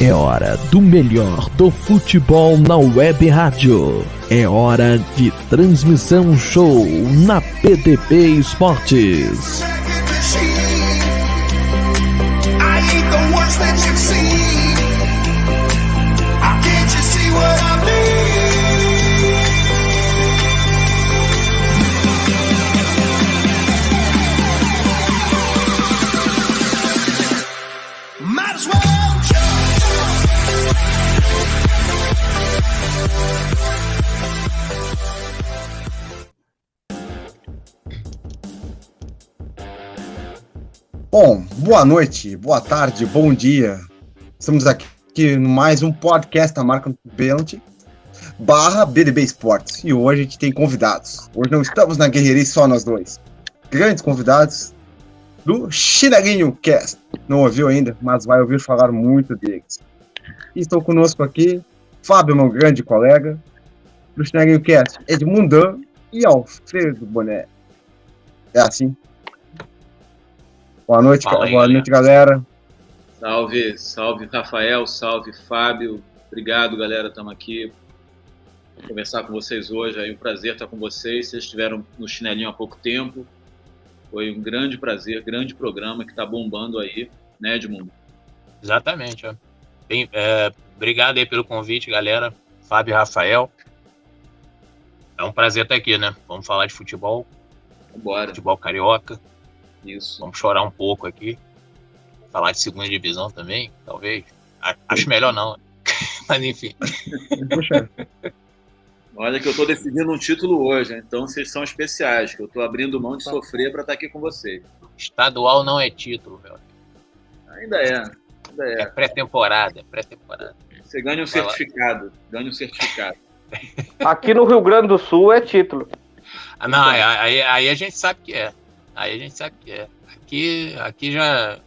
É hora do melhor do futebol na web rádio. É hora de transmissão show na PDP Esportes. Bom, boa noite, boa tarde, bom dia. Estamos aqui no mais um podcast da marca Pênalti / BDB Esportes. E hoje a gente tem convidados. Hoje não estamos na guerreirice só nós dois. Grandes convidados do Chinelinho Cast. Não ouviu ainda, mas vai ouvir falar muito deles. E estão conosco aqui Fábio, meu grande colega, do Chinelinho Cast, Edmundão e Alfredo Boné. É assim? Boa noite, galera. Salve, Rafael, salve, Fábio. Obrigado, galera, estamos aqui para conversar com vocês hoje. É um prazer estar com vocês. Vocês estiveram no Chinelinho há pouco tempo. Foi um grande prazer, grande programa que está bombando aí, né, Edmundo? Exatamente. Ó. Obrigado aí pelo convite, galera. Fábio e Rafael. É um prazer estar aqui, né? Vamos falar de futebol. Bora. Futebol carioca. Isso. Vamos chorar um pouco aqui. Falar de segunda divisão também, talvez. Acho melhor não. Mas enfim. Puxa. Olha que eu estou decidindo um título hoje, então vocês são especiais, que eu estou abrindo mão de sofrer para estar aqui com vocês. Estadual não é título, meu amigo. Ainda é. É pré-temporada. Você ganha um certificado. Aqui no Rio Grande do Sul é título. Não, aí a gente sabe que é. Aqui já...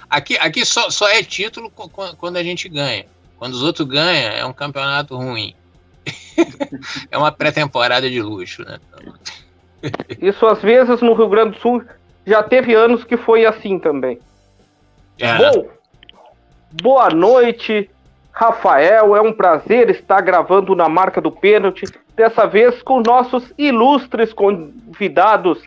Aqui só é título quando a gente ganha. Quando os outros ganham, é um campeonato ruim. É uma pré-temporada de luxo, né? Isso às vezes no Rio Grande do Sul já teve anos que foi assim também. Bom, boa noite, Rafael. É um prazer estar gravando na Marca do Pênalti, dessa vez com nossos ilustres convidados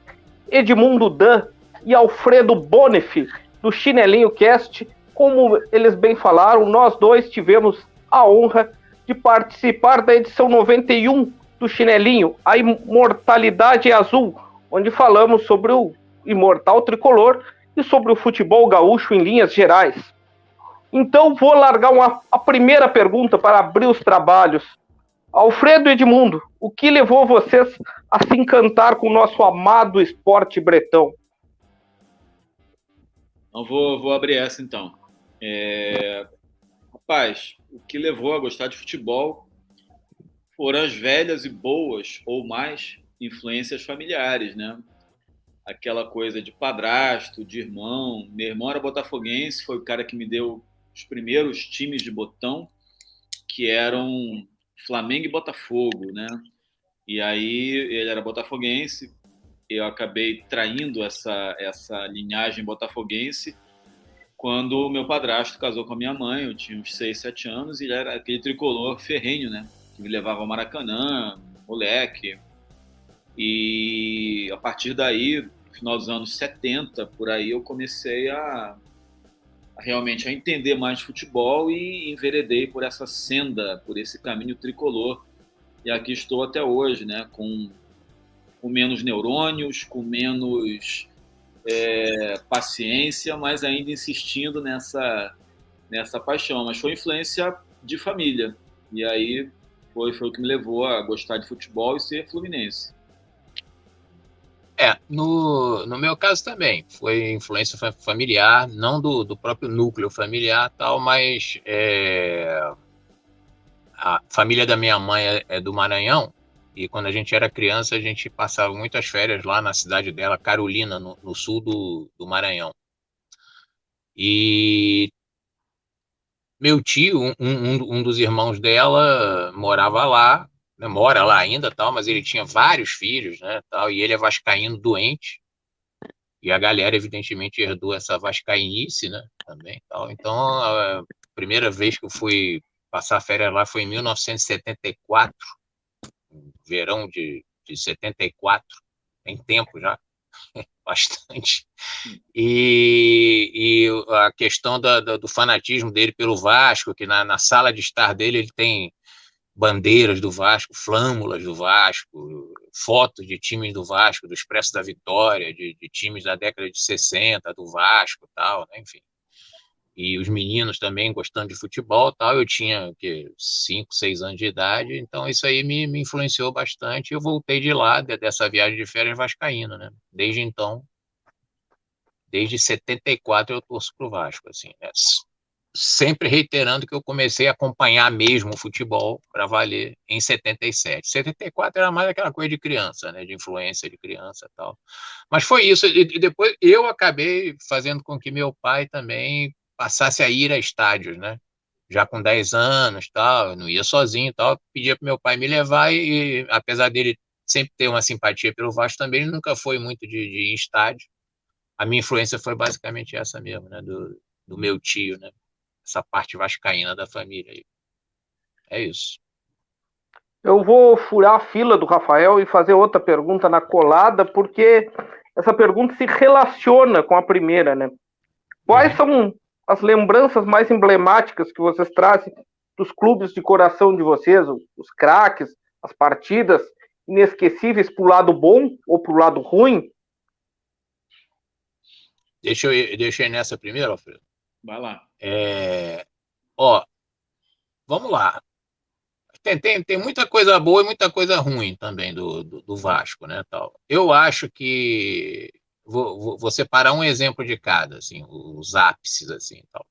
Edmundo Dan e Alfredo Bonef, do Chinelinho Cast. Como eles bem falaram, nós dois tivemos a honra de participar da edição 91 do Chinelinho, A Imortalidade é Azul, onde falamos sobre o imortal tricolor e sobre o futebol gaúcho em linhas gerais. Então vou largar a primeira pergunta para abrir os trabalhos. Alfredo e Edmundo, o que levou vocês a se encantar com o nosso amado esporte bretão? Então vou abrir essa então. Rapaz, o que levou a gostar de futebol foram as velhas e boas, ou mais, influências familiares, né? Aquela coisa de padrasto, de irmão. Meu irmão era botafoguense, foi o cara que me deu os primeiros times de botão, que eram Flamengo e Botafogo, né? E aí ele era botafoguense, eu acabei traindo essa linhagem botafoguense quando o meu padrasto casou com a minha mãe. Eu tinha uns 6, 7 anos e ele era aquele tricolor ferrenho, né? Que me levava ao Maracanã, moleque. E a partir daí, no final dos anos 70, por aí, eu comecei a realmente a entender mais de futebol e enveredei por essa senda, por esse caminho tricolor. E aqui estou até hoje, né? Com menos neurônios, com menos paciência, mas ainda insistindo nessa paixão. Mas foi influência de família. E aí foi o que me levou a gostar de futebol e ser fluminense. No meu caso também, foi influência familiar, não do próprio núcleo familiar, tal, mas a família da minha mãe é do Maranhão, e quando a gente era criança, a gente passava muitas férias lá na cidade dela, Carolina, no sul do Maranhão. E meu tio, um dos irmãos dela, morava lá, né, mora lá ainda, tal, mas ele tinha vários filhos, né, tal, e ele é vascaíno doente. E a galera, evidentemente, herdou essa vascaínice, né? Também, tal. Então, a primeira vez que eu fui passar férias lá foi em 1974, verão de 74, tem tempo já, bastante. E a questão do fanatismo dele pelo Vasco, que na sala de estar dele ele tem bandeiras do Vasco, flâmulas do Vasco, fotos de times do Vasco, do Expresso da Vitória, de times da década de 60, do Vasco e tal, né? Enfim. E os meninos também gostando de futebol tal. Eu tinha 5, 6 anos de idade, então isso aí me influenciou bastante. Eu voltei de lá, dessa viagem de férias vascaíno, né? Desde então, desde 74 eu torço pro Vasco, assim, né? Sempre reiterando que eu comecei a acompanhar mesmo o futebol para valer em 77. 74 era mais aquela coisa de criança, né? De influência de criança e tal. Mas foi isso. E depois eu acabei fazendo com que meu pai também passasse a ir a estádios, né? Já com 10 anos, tal, eu não ia sozinho, tal, pedia para meu pai me levar e apesar dele sempre ter uma simpatia pelo Vasco também, ele nunca foi muito de ir em estádio. A minha influência foi basicamente essa mesmo, né? Do meu tio, né? Essa parte vascaína da família aí. É isso. Eu vou furar a fila do Rafael e fazer outra pergunta na colada, porque essa pergunta se relaciona com a primeira, né? Quais são as lembranças mais emblemáticas que vocês trazem dos clubes de coração de vocês, os craques, as partidas inesquecíveis pro lado bom ou pro lado ruim? Deixa eu ir nessa primeiro, Alfredo. Vai lá. Vamos lá. Tem muita coisa boa e muita coisa ruim também do Vasco, né? Tal. Eu acho que vou separar um exemplo de cada, assim, os ápices, assim, tal.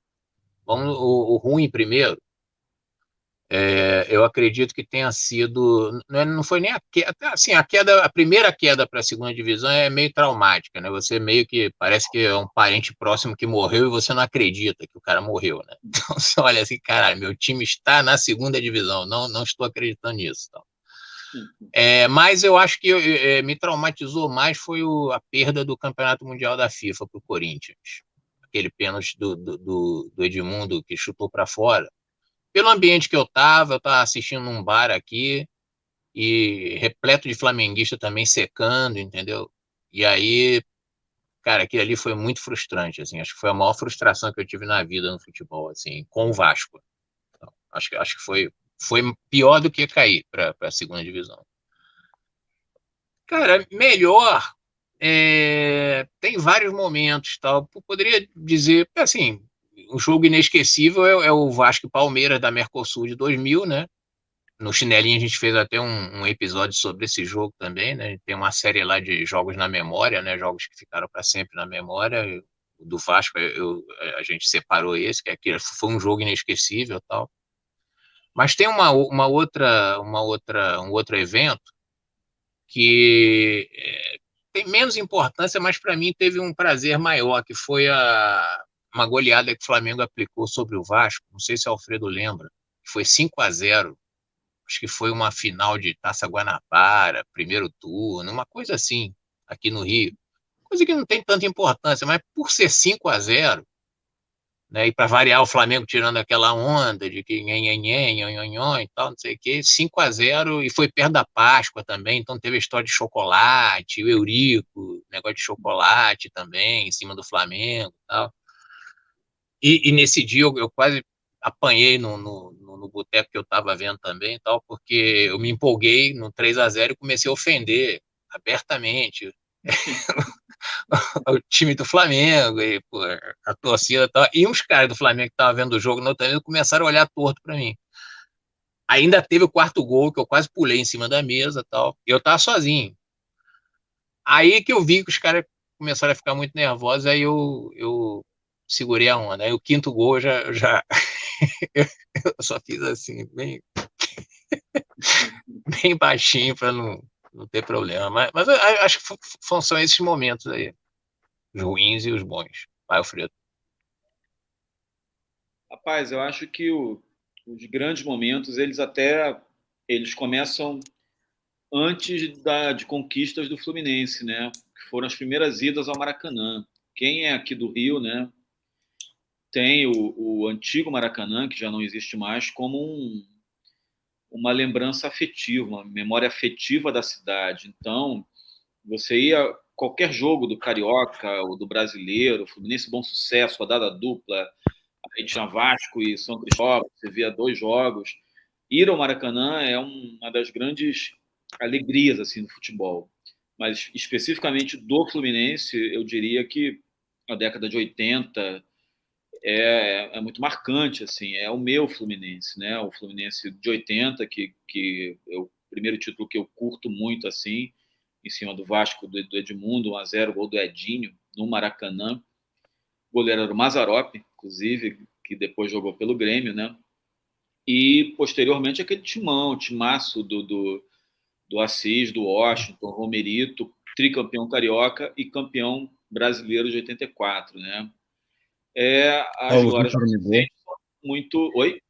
Vamos o ruim primeiro. Eu acredito que tenha sido, não foi nem a queda, assim, a primeira queda para a segunda divisão é meio traumática, né? Você meio que parece que é um parente próximo que morreu e você não acredita que o cara morreu, né? Então você olha assim, caralho, meu time está na segunda divisão, não estou acreditando nisso. Então. Mas eu acho que me traumatizou mais foi a perda do Campeonato Mundial da FIFA para o Corinthians, aquele pênalti do Edmundo que chutou para fora. Pelo ambiente que eu estava assistindo num bar aqui, e repleto de flamenguista também secando, entendeu? E aí, cara, aquilo ali foi muito frustrante, assim, acho que foi a maior frustração que eu tive na vida no futebol, assim, com o Vasco. Então, acho que foi pior do que cair para a segunda divisão. Cara, melhor, tem vários momentos, tal. Eu poderia dizer, assim, um jogo inesquecível é o Vasco e Palmeiras da Mercosul de 2000, né? No Chinelinho a gente fez até um episódio sobre esse jogo também, né? Tem uma série lá de jogos na memória, né? Jogos que ficaram para sempre na memória. Do Vasco a gente separou esse, que aquele foi um jogo inesquecível, tal. Mas tem um outro evento que tem menos importância, mas para mim teve um prazer maior, que foi uma goleada que o Flamengo aplicou sobre o Vasco. Não sei se o Alfredo lembra, que foi 5-0. Acho que foi uma final de Taça Guanabara, primeiro turno, uma coisa assim, aqui no Rio. Coisa que não tem tanta importância, mas por ser 5-0, né, e para variar o Flamengo tirando aquela onda de que e tal, não sei o quê, 5-0, e foi perto da Páscoa também, então teve a história de chocolate, o Eurico, negócio de chocolate também, em cima do Flamengo e tal. E nesse dia eu quase apanhei no boteco que eu estava vendo também, tal, porque eu me empolguei no 3-0 e comecei a ofender abertamente o time do Flamengo, e, pô, a torcida e tal. E uns caras do Flamengo que estavam vendo o jogo no outro dia começaram a olhar torto para mim. Ainda teve o quarto gol, que eu quase pulei em cima da mesa tal. Eu estava sozinho. Aí que eu vi que os caras começaram a ficar muito nervosos, aí eu segurei a onda. Aí o quinto gol eu já eu só fiz assim, bem baixinho para não ter problema. Mas eu acho que são esses momentos aí, os ruins e os bons. Vai, Alfredo. Rapaz, eu acho que os grandes momentos, eles começam antes de conquistas do Fluminense, né? que foram as primeiras idas ao Maracanã. Quem é aqui do Rio, né, tem o antigo Maracanã, que já não existe mais, como uma lembrança afetiva, uma memória afetiva da cidade. Então, você ia qualquer jogo do Carioca ou do Brasileiro, Fluminense Bom Sucesso, rodada dupla, aí tinha Vasco e São Cristóvão, você via 2 jogos. Ir ao Maracanã é uma das grandes alegrias assim do futebol. Mas especificamente do Fluminense, eu diria que a década de 80 é muito marcante, assim, é o meu Fluminense, né? O Fluminense de 80, que é o primeiro título que eu curto muito, assim, em cima do Vasco, do Edmundo, 1-0, gol do Edinho, no Maracanã. O goleiro era o Mazzaropi, inclusive, que depois jogou pelo Grêmio, né? E, posteriormente, aquele timaço do Assis, do Washington, Romerito, tricampeão carioca e campeão brasileiro de 84, né? As Paulo glórias Vitor no gol. muito... Oi?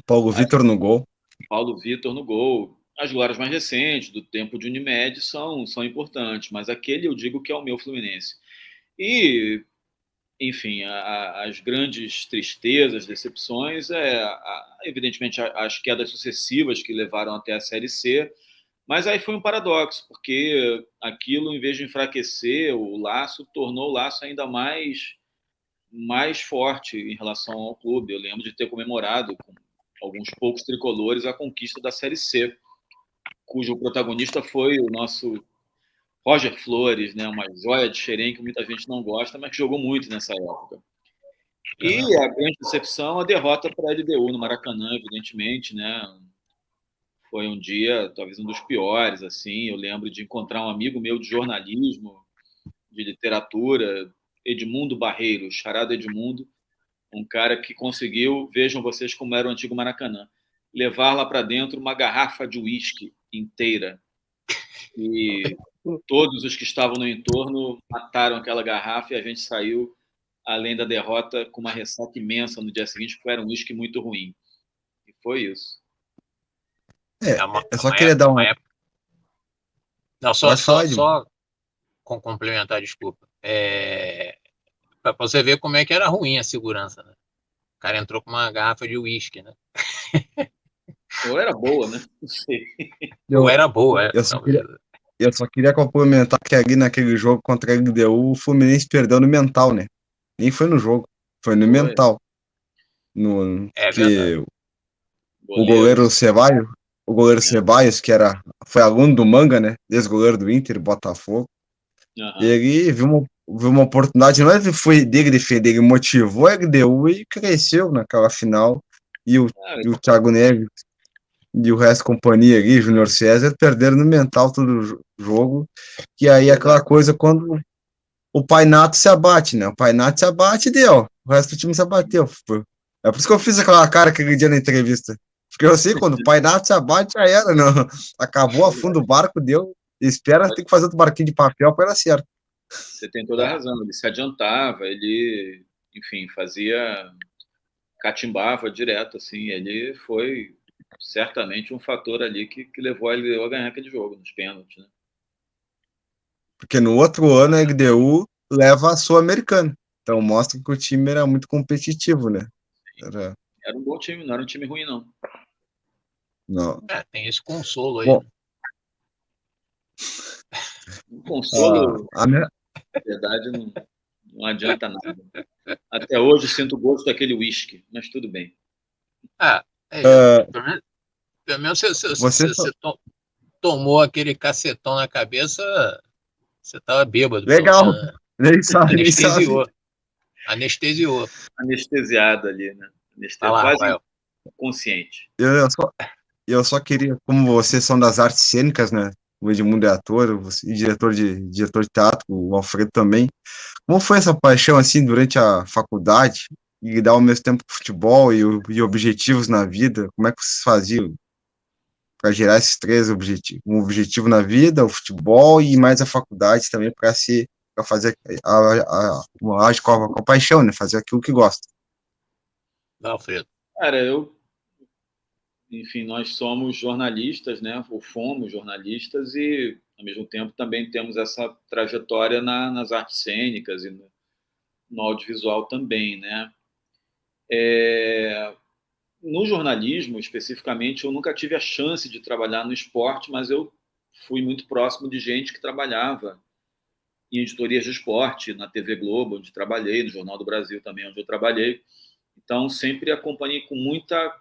Paulo Vitor no gol. Paulo Vitor no gol. As glórias mais recentes, do tempo de Unimed, são importantes, mas aquele eu digo que é o meu Fluminense. E, enfim, as grandes tristezas, decepções, evidentemente as quedas sucessivas que levaram até a Série C, mas aí foi um paradoxo, porque aquilo, em vez de enfraquecer o laço, tornou o laço ainda mais forte em relação ao clube. Eu lembro de ter comemorado com alguns poucos tricolores a conquista da Série C, cujo protagonista foi o nosso Roger Flores, né, uma joia de xerém que muita gente não gosta, mas que jogou muito nessa época. E a grande decepção, a derrota para a LDU no Maracanã, evidentemente, né? Foi um dia, talvez um dos piores, assim. Eu lembro de encontrar um amigo meu de jornalismo, de literatura, Edmundo Barreiros, charado Edmundo, um cara que conseguiu, vejam vocês como era o antigo Maracanã, levar lá para dentro uma garrafa de uísque inteira. E todos os que estavam no entorno mataram aquela garrafa e a gente saiu, além da derrota, com uma ressaca imensa no dia seguinte, porque era um uísque muito ruim. E foi isso. Eu só queria dar uma... Não, só complementar, desculpa. Para você ver como é que era ruim a segurança, né? O cara entrou com uma garrafa de uísque, né? Ou era boa, né? Não sei. Ou era boa, Eu só queria complementar que ali naquele jogo contra a LDU, o Fluminense perdeu no mental, né? Nem foi no jogo, foi no mental. Que o goleiro Ceballos, Ceballos, que foi aluno do Manga, né? Ex-goleiro do Inter, Botafogo. Ele viu uma oportunidade, não foi dele defender, ele motivou a LDU e cresceu naquela final. E o Thiago Neves e o resto companhia ali, Júnior César, perderam no mental todo o jogo. E aí aquela coisa quando o Painato se abate, né? O Painato se abate e deu. O resto do time se abateu. É por isso que eu fiz aquela cara aquele dia na entrevista. Porque eu sei, quando o Painato se abate, já era, não. Acabou, afunda o barco, deu. Espera, tem que fazer outro barquinho de papel para dar certo. Você tem toda a razão. Ele se adiantava, ele, enfim, catimbava direto, assim. Ele foi certamente um fator ali que levou a LDU a ganhar aquele jogo, nos pênaltis, né? Porque no outro ano a LDU leva a Sul-Americana. Então mostra que o time era muito competitivo, né? Era um bom time, não era um time ruim, não. Não. Tem esse consolo aí. Bom, um consolo, na verdade, não adianta nada. Até hoje sinto o gosto daquele uísque, mas tudo bem. Pelo menos você tomou aquele cacetão na cabeça, você estava bêbado. Legal. Anestesiou. Anestesiado ali, né? Quase consciente. Eu só queria, como vocês são das artes cênicas, né? O Edmundo é ator, e diretor de teatro, o Alfredo também. Como foi essa paixão, assim, durante a faculdade, e lidar ao mesmo tempo com futebol e objetivos na vida? Como é que vocês faziam para gerar esses 3 objetivos? Um objetivo na vida, o futebol e mais a faculdade também para fazer com a paixão, né? Fazer aquilo que gosta. Alfredo. Cara, eu enfim, nós somos jornalistas, né? Ou fomos jornalistas e, ao mesmo tempo, também temos essa trajetória nas artes cênicas e no audiovisual também, né? No jornalismo, especificamente, eu nunca tive a chance de trabalhar no esporte, mas eu fui muito próximo de gente que trabalhava em editorias de esporte, na TV Globo, onde trabalhei, no Jornal do Brasil também, onde eu trabalhei. Então, sempre acompanhei com muita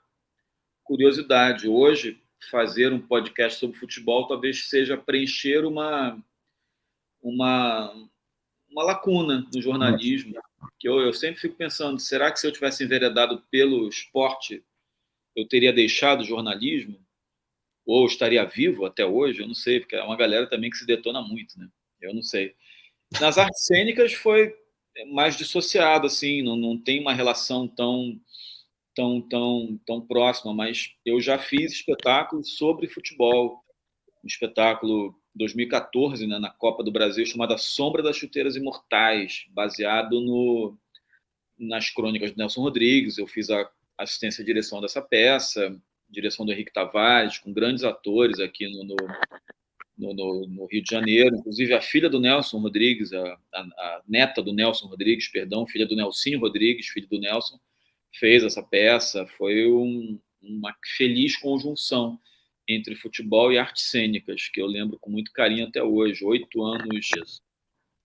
curiosidade. Hoje, fazer um podcast sobre futebol talvez seja preencher uma lacuna no jornalismo, que eu sempre fico pensando, será que se eu tivesse enveredado pelo esporte, eu teria deixado o jornalismo? Ou estaria vivo até hoje? Eu não sei, porque é uma galera também que se detona muito, né? Eu não sei. Nas artes cênicas foi mais dissociado, assim, não tem uma relação tão próxima, mas eu já fiz espetáculos sobre futebol. Um espetáculo 2014, né, na Copa do Brasil, chamado A Sombra das Chuteiras Imortais, baseado nas crônicas de Nelson Rodrigues. Eu fiz a assistência e direção dessa peça, direção do Henrique Tavares, com grandes atores aqui no Rio de Janeiro, inclusive a filha do Nelson Rodrigues, a neta do Nelson Rodrigues, perdão, filha do Nelsinho Rodrigues, filho do Nelson, fez essa peça. Foi uma feliz conjunção entre futebol e artes cênicas, que eu lembro com muito carinho até hoje, 8 anos.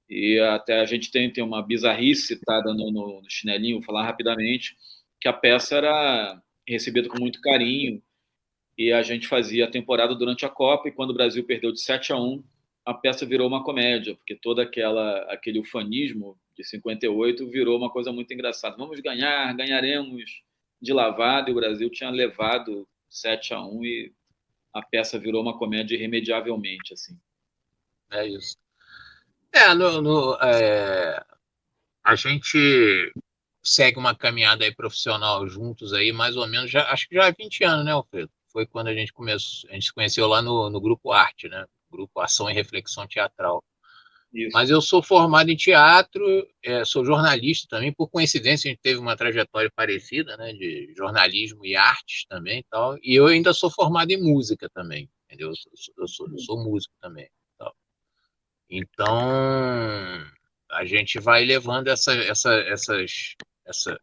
E até a gente tem uma bizarrice citada no chinelinho, vou falar rapidamente, que a peça era recebida com muito carinho, e a gente fazia a temporada durante a Copa, e quando o Brasil perdeu de 7-1, a peça virou uma comédia, porque todo aquele ufanismo de 58 virou uma coisa muito engraçada. Vamos ganhar, ganharemos de lavada, e o Brasil tinha levado 7-1 e a peça virou uma comédia irremediavelmente, assim. É isso. A gente segue uma caminhada aí profissional juntos aí, mais ou menos, acho que já há 20 anos, né, Alfredo? Foi quando a gente se conheceu lá no Grupo Arte, né? Grupo Ação e Reflexão Teatral. Isso. Mas eu sou formado em teatro, sou jornalista também, por coincidência a gente teve uma trajetória parecida, né, de jornalismo e artes também, tal, e eu ainda sou formado em música também, entendeu? Eu sou músico também, tal. Então a gente vai levando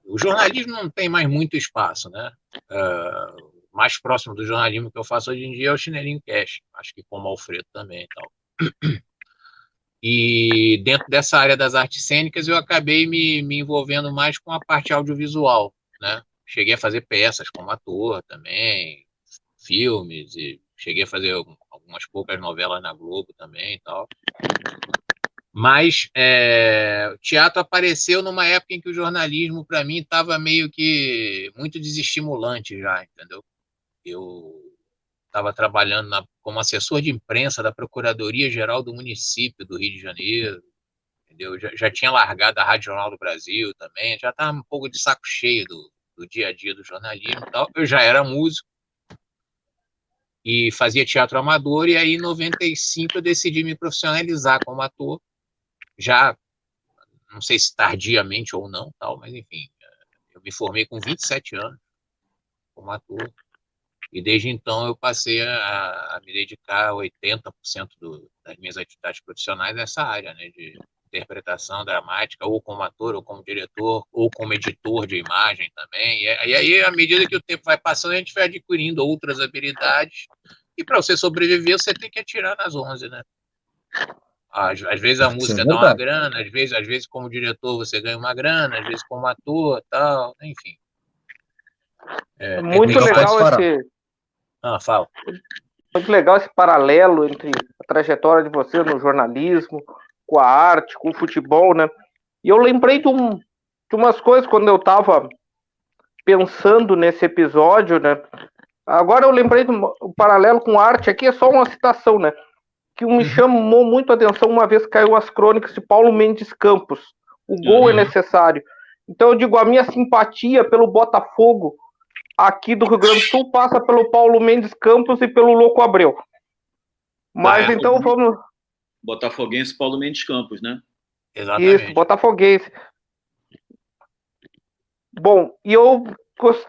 o jornalismo não tem mais muito espaço, né? O mais próximo do jornalismo que eu faço hoje em dia é o Chinelinho Cash, acho que como Alfredo também, tal. E dentro dessa área das artes cênicas eu acabei me envolvendo mais com a parte audiovisual, né? Cheguei a fazer peças como ator também, filmes, e cheguei a fazer algumas poucas novelas na Globo também e tal. Mas o teatro apareceu numa época em que o jornalismo, para mim, estava meio que muito desestimulante já, entendeu? Eu estava trabalhando como assessor de imprensa da Procuradoria-Geral do município do Rio de Janeiro, entendeu? Já tinha largado a Rádio Jornal do Brasil também, já estava um pouco de saco cheio do dia a dia do jornalismo e tal. Eu já era músico e fazia teatro amador, e aí em 95 eu decidi me profissionalizar como ator, já não sei se tardiamente ou não, tal, mas enfim, eu me formei com 27 anos como ator. E desde então eu passei a me dedicar a 80% das minhas atividades profissionais nessa área, né, de interpretação dramática, ou como ator, ou como diretor, ou como editor de imagem também. E aí, à medida que o tempo vai passando, a gente vai adquirindo outras habilidades. E para você sobreviver, você tem que atirar nas 11, né? Às vezes a música dá uma grana, às vezes como diretor você ganha uma grana, às vezes como ator, tal, enfim. Muito legal fala. Muito legal esse paralelo entre a trajetória de você no jornalismo, com a arte, com o futebol, né? E eu lembrei de umas coisas quando eu estava pensando nesse episódio, né? Agora eu lembrei do paralelo com a arte, aqui é só uma citação, né? Que me chamou muito a atenção uma vez que caiu as crônicas de Paulo Mendes Campos. O gol é necessário. Então eu digo, a minha simpatia pelo Botafogo aqui do Rio Grande do Sul passa pelo Paulo Mendes Campos e pelo Louco Abreu. Mas então vamos... Botafoguense Paulo Mendes Campos, né? Exatamente. Isso, botafoguense. Bom,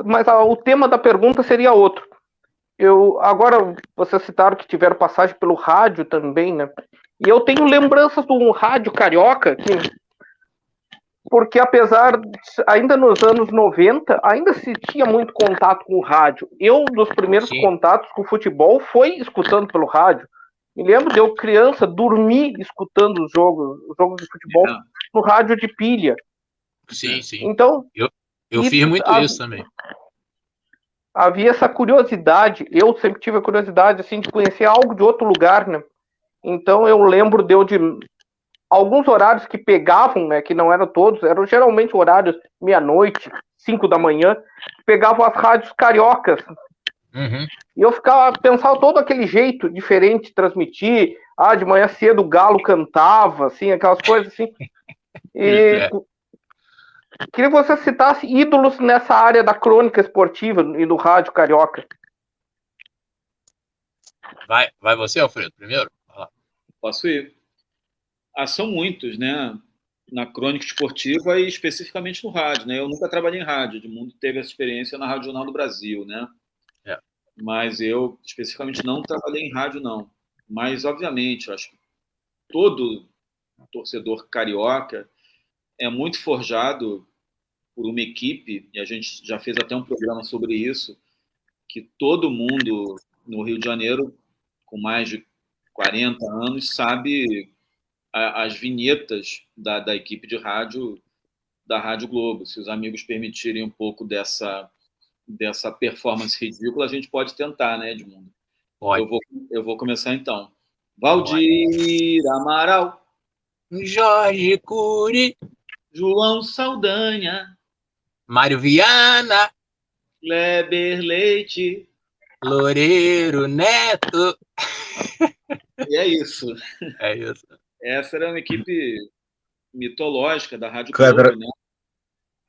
mas o tema da pergunta seria outro. Agora, vocês citaram que tiveram passagem pelo rádio também, né? E eu tenho lembranças do rádio carioca, porque apesar, ainda nos anos 90, ainda se tinha muito contato com o rádio. Dos primeiros contatos com o futebol foi escutando pelo rádio. Me lembro de eu, criança, dormir escutando os jogos de futebol no rádio de pilha. Sim, sim. Então, eu fiz muito isso também. Havia essa curiosidade, eu sempre tive a curiosidade assim, de conhecer algo de outro lugar, né? Então eu lembro de alguns horários que pegavam, né, que não eram todos, eram geralmente horários meia-noite, 5 da manhã, pegavam as rádios cariocas. Uhum. E eu pensava todo aquele jeito diferente de transmitir. De manhã cedo o galo cantava, assim, aquelas coisas assim. E queria que você citasse ídolos nessa área da crônica esportiva e do rádio carioca. Vai você, Alfredo, primeiro? Posso ir. São muitos, né? Na crônica esportiva e especificamente no rádio, né? Eu nunca trabalhei em rádio, Edmundo teve essa experiência na Rádio Jornal do Brasil, né? Mas eu especificamente não trabalhei em rádio, não. Mas, obviamente, eu acho que todo torcedor carioca é muito forjado por uma equipe, e a gente já fez até um programa sobre isso, que todo mundo no Rio de Janeiro, com mais de 40 anos, sabe as vinhetas da equipe de rádio da Rádio Globo. Se os amigos permitirem um pouco dessa performance ridícula, a gente pode tentar, né, Edmundo? Pode. Eu vou começar então. Valdir Amaral, Jorge Cury, João Saldanha, Mário Viana, Kleber Leite, Loureiro Neto. E é isso. É isso. Essa era uma equipe mitológica da Rádio Kleber, Globo, né?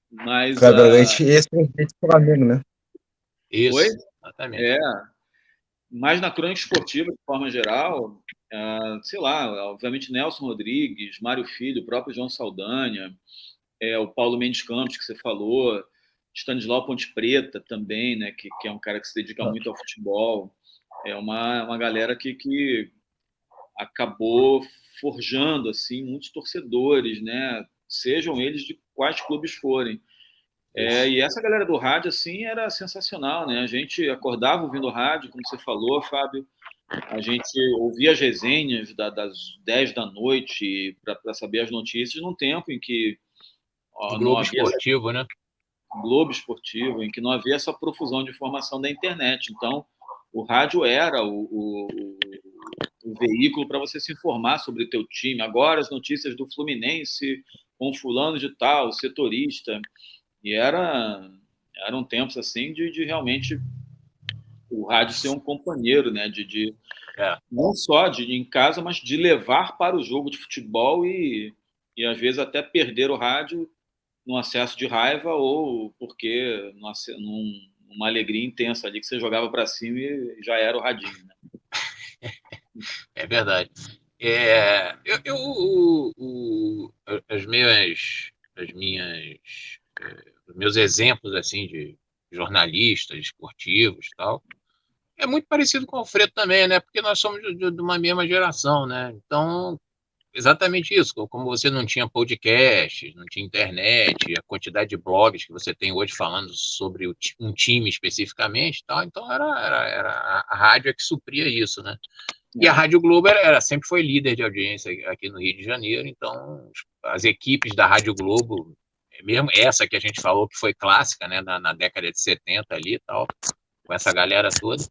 Mas Kleber Leite, esse é o Flamengo, né? Isso, Oi? exatamente. Mas na crônica esportiva, de forma geral, sei lá, obviamente Nelson Rodrigues, Mário Filho, o próprio João Saldanha, o Paulo Mendes Campos, que você falou, Stanislau Ponte Preta também, né, que é um cara que se dedica muito ao futebol. É uma galera que acabou forjando assim muitos torcedores, né, sejam eles de quais clubes forem. E essa galera do rádio assim era sensacional, né? A gente acordava ouvindo rádio, como você falou, Fábio. A gente ouvia as resenhas das 10 da noite para saber as notícias num tempo em que Globo Esportivo, né? Globo Esportivo, em que não havia essa profusão de informação da internet. Então, o rádio era o veículo para você se informar sobre o teu time. Agora, as notícias do Fluminense com fulano de tal, setorista. E eram tempos assim de realmente o rádio ser um companheiro, né? Não só em casa, mas de levar para o jogo de futebol e às vezes até perder o rádio num acesso de raiva ou porque numa alegria intensa ali que você jogava para cima e já era o radinho, né? É verdade. Os meus exemplos assim de jornalistas esportivos, tal, é muito parecido com o Alfredo também, né? Porque nós somos de uma mesma geração, né? Então, exatamente isso. Como você não tinha podcast, não tinha internet, a quantidade de blogs que você tem hoje falando sobre um time especificamente, tal, então era a rádio que supria isso, né? E a Rádio Globo sempre foi líder de audiência aqui no Rio de Janeiro, então as equipes da Rádio Globo, mesmo essa que a gente falou que foi clássica, né, na década de 70 ali e tal, com essa galera toda.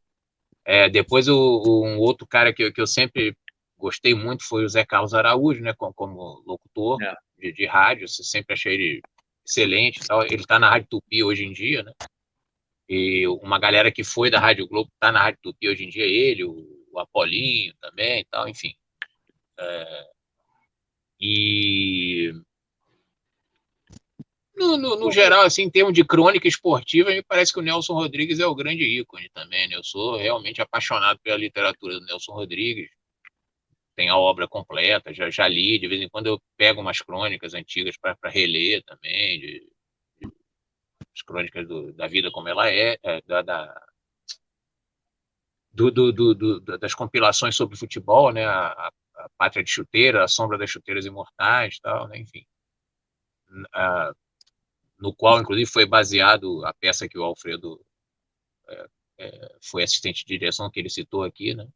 Depois um outro cara que eu sempre gostei muito foi o Zé Carlos Araújo, né, como locutor de rádio, eu sempre achei ele excelente. Tal. Ele está na Rádio Tupi hoje em dia, né? E uma galera que foi da Rádio Globo está na Rádio Tupi hoje em dia, ele, o Apolinho também e tal, enfim. E no geral, assim, em termos de crônica esportiva, me parece que o Nelson Rodrigues é o grande ícone também, né? Eu sou realmente apaixonado pela literatura do Nelson Rodrigues. Tem a obra completa, já li, de vez em quando eu pego umas crônicas antigas para reler também, as crônicas da vida como ela é, das compilações sobre futebol, né? A Pátria de Chuteira, A Sombra das Chuteiras Imortais, tal, né? Enfim. No qual, inclusive, foi baseado a peça que o Alfredo foi assistente de direção, que ele citou aqui, né?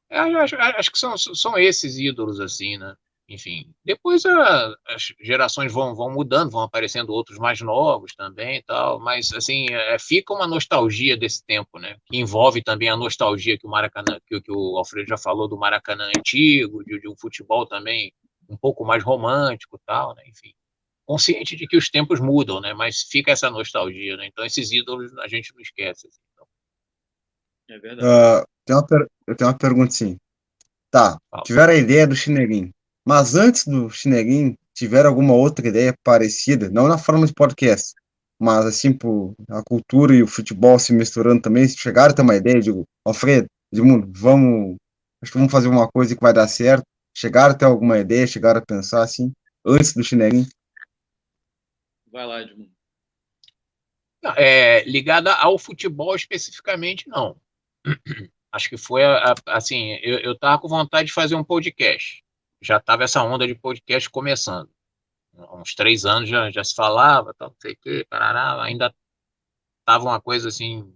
Acho que são esses ídolos, assim, né? Enfim, depois as gerações vão mudando, vão aparecendo outros mais novos também e tal, mas, assim, fica uma nostalgia desse tempo, né? Que envolve também a nostalgia que o Maracanã, que o Alfredo já falou do Maracanã antigo, de um futebol também um pouco mais romântico e tal, né? Enfim, consciente de que os tempos mudam, né? Mas fica essa nostalgia, né? Então, esses ídolos a gente não esquece. Assim, então. É verdade. Eu tenho uma pergunta, sim. Tá, Fala. tiveram a ideia do chinelinho, mas antes do chinelinho, tiveram alguma outra ideia parecida, não na forma de podcast, mas assim, por a cultura e o futebol se misturando também, chegaram a ter uma ideia, digo, Alfredo, Edmundo, acho que vamos fazer uma coisa que vai dar certo, chegaram a ter alguma ideia, chegaram a pensar assim, antes do chinelinho? Vai lá, Edmundo. Ligada ao futebol especificamente, não. Acho que foi, assim, eu estava com vontade de fazer um podcast. Já estava essa onda de podcast começando. Há uns 3 anos já se falava, tal, não sei o quê, parará, ainda estava uma coisa assim,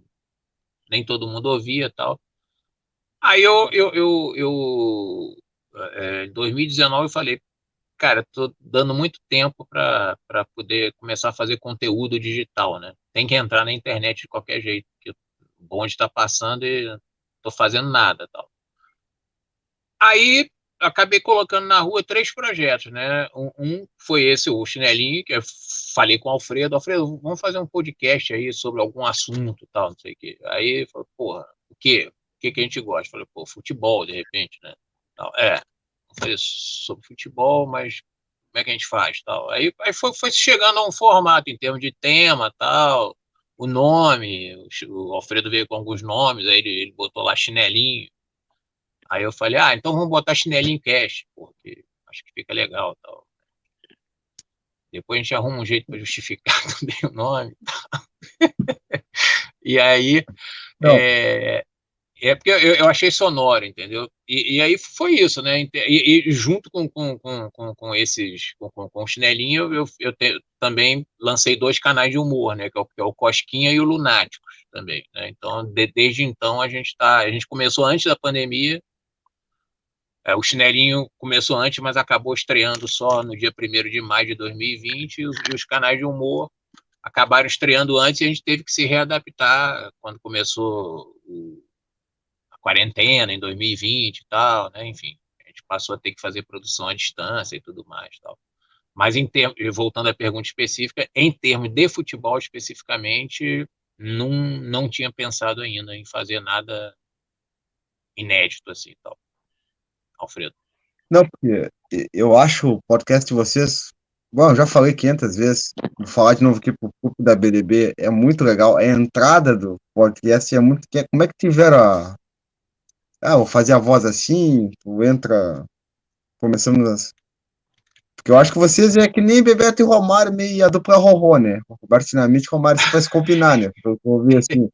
nem todo mundo ouvia tal. Aí em 2019 eu falei, cara, estou dando muito tempo para poder começar a fazer conteúdo digital, né? Tem que entrar na internet de qualquer jeito, porque o bonde está passando e estou fazendo nada tal. Aí acabei colocando na rua 3 projetos, né? Um foi esse, o Chinelinho, que eu falei com o Alfredo, vamos fazer um podcast aí sobre algum assunto, tal, não sei o quê. Aí, falei, porra, o quê? O que a gente gosta? Falei, pô, futebol, de repente, né? Vamos fazer sobre futebol, mas como é que a gente faz, tal? Aí foi chegando a um formato em termos de tema, tal, o nome, o Alfredo veio com alguns nomes, aí ele botou lá Chinelinho. Aí eu falei, então vamos botar Chinelinho Cash, porque acho que fica legal. Tal. Depois a gente arruma um jeito para justificar também o nome. E aí, porque eu achei sonoro, entendeu? E aí foi isso, né? E junto com o Chinelinho, eu também lancei 2 canais de humor, né? Que é o Cosquinha e o Lunáticos também, né? Então, desde então, a gente começou antes da pandemia. O Chinelinho começou antes, mas acabou estreando só no dia 1º de maio de 2020, e os canais de humor acabaram estreando antes e a gente teve que se readaptar quando começou a quarentena em 2020 e tal, né? Enfim, a gente passou a ter que fazer produção à distância e tudo mais, tal. Mas voltando à pergunta específica, em termos de futebol especificamente, não tinha pensado ainda em fazer nada inédito assim, tal. Alfredo. Não, porque eu acho o podcast de vocês, bom, eu já falei 500 vezes, vou falar de novo aqui pro público da BDB, é muito legal, a entrada do podcast é muito, como é que tiveram vou fazer a voz assim, tu entra, começamos, porque eu acho que vocês é que nem Bebeto e Romário, meio a dupla Rorô, né, Roberto Dinamite e Romário se faz combinar, né, eu vou ver assim.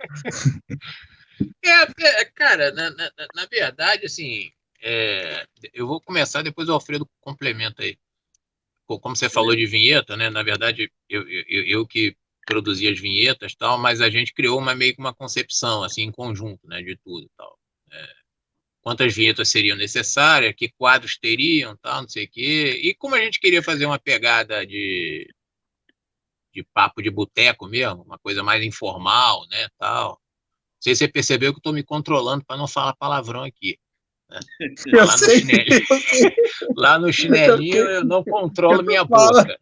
Cara, na verdade, assim, eu vou começar, depois o Alfredo complementa aí. Como você falou de vinheta, né? Na verdade, eu que produzi as vinhetas, tal, mas a gente criou meio que uma concepção, assim, em conjunto, né, de tudo e tal. Quantas vinhetas seriam necessárias, que quadros teriam, tal, não sei o quê. E como a gente queria fazer uma pegada de papo de boteco mesmo, uma coisa mais informal, né, tal. Não sei se você percebeu que eu estou me controlando para não falar palavrão aqui. Né? Lá no chinelinho eu não controlo minha boca.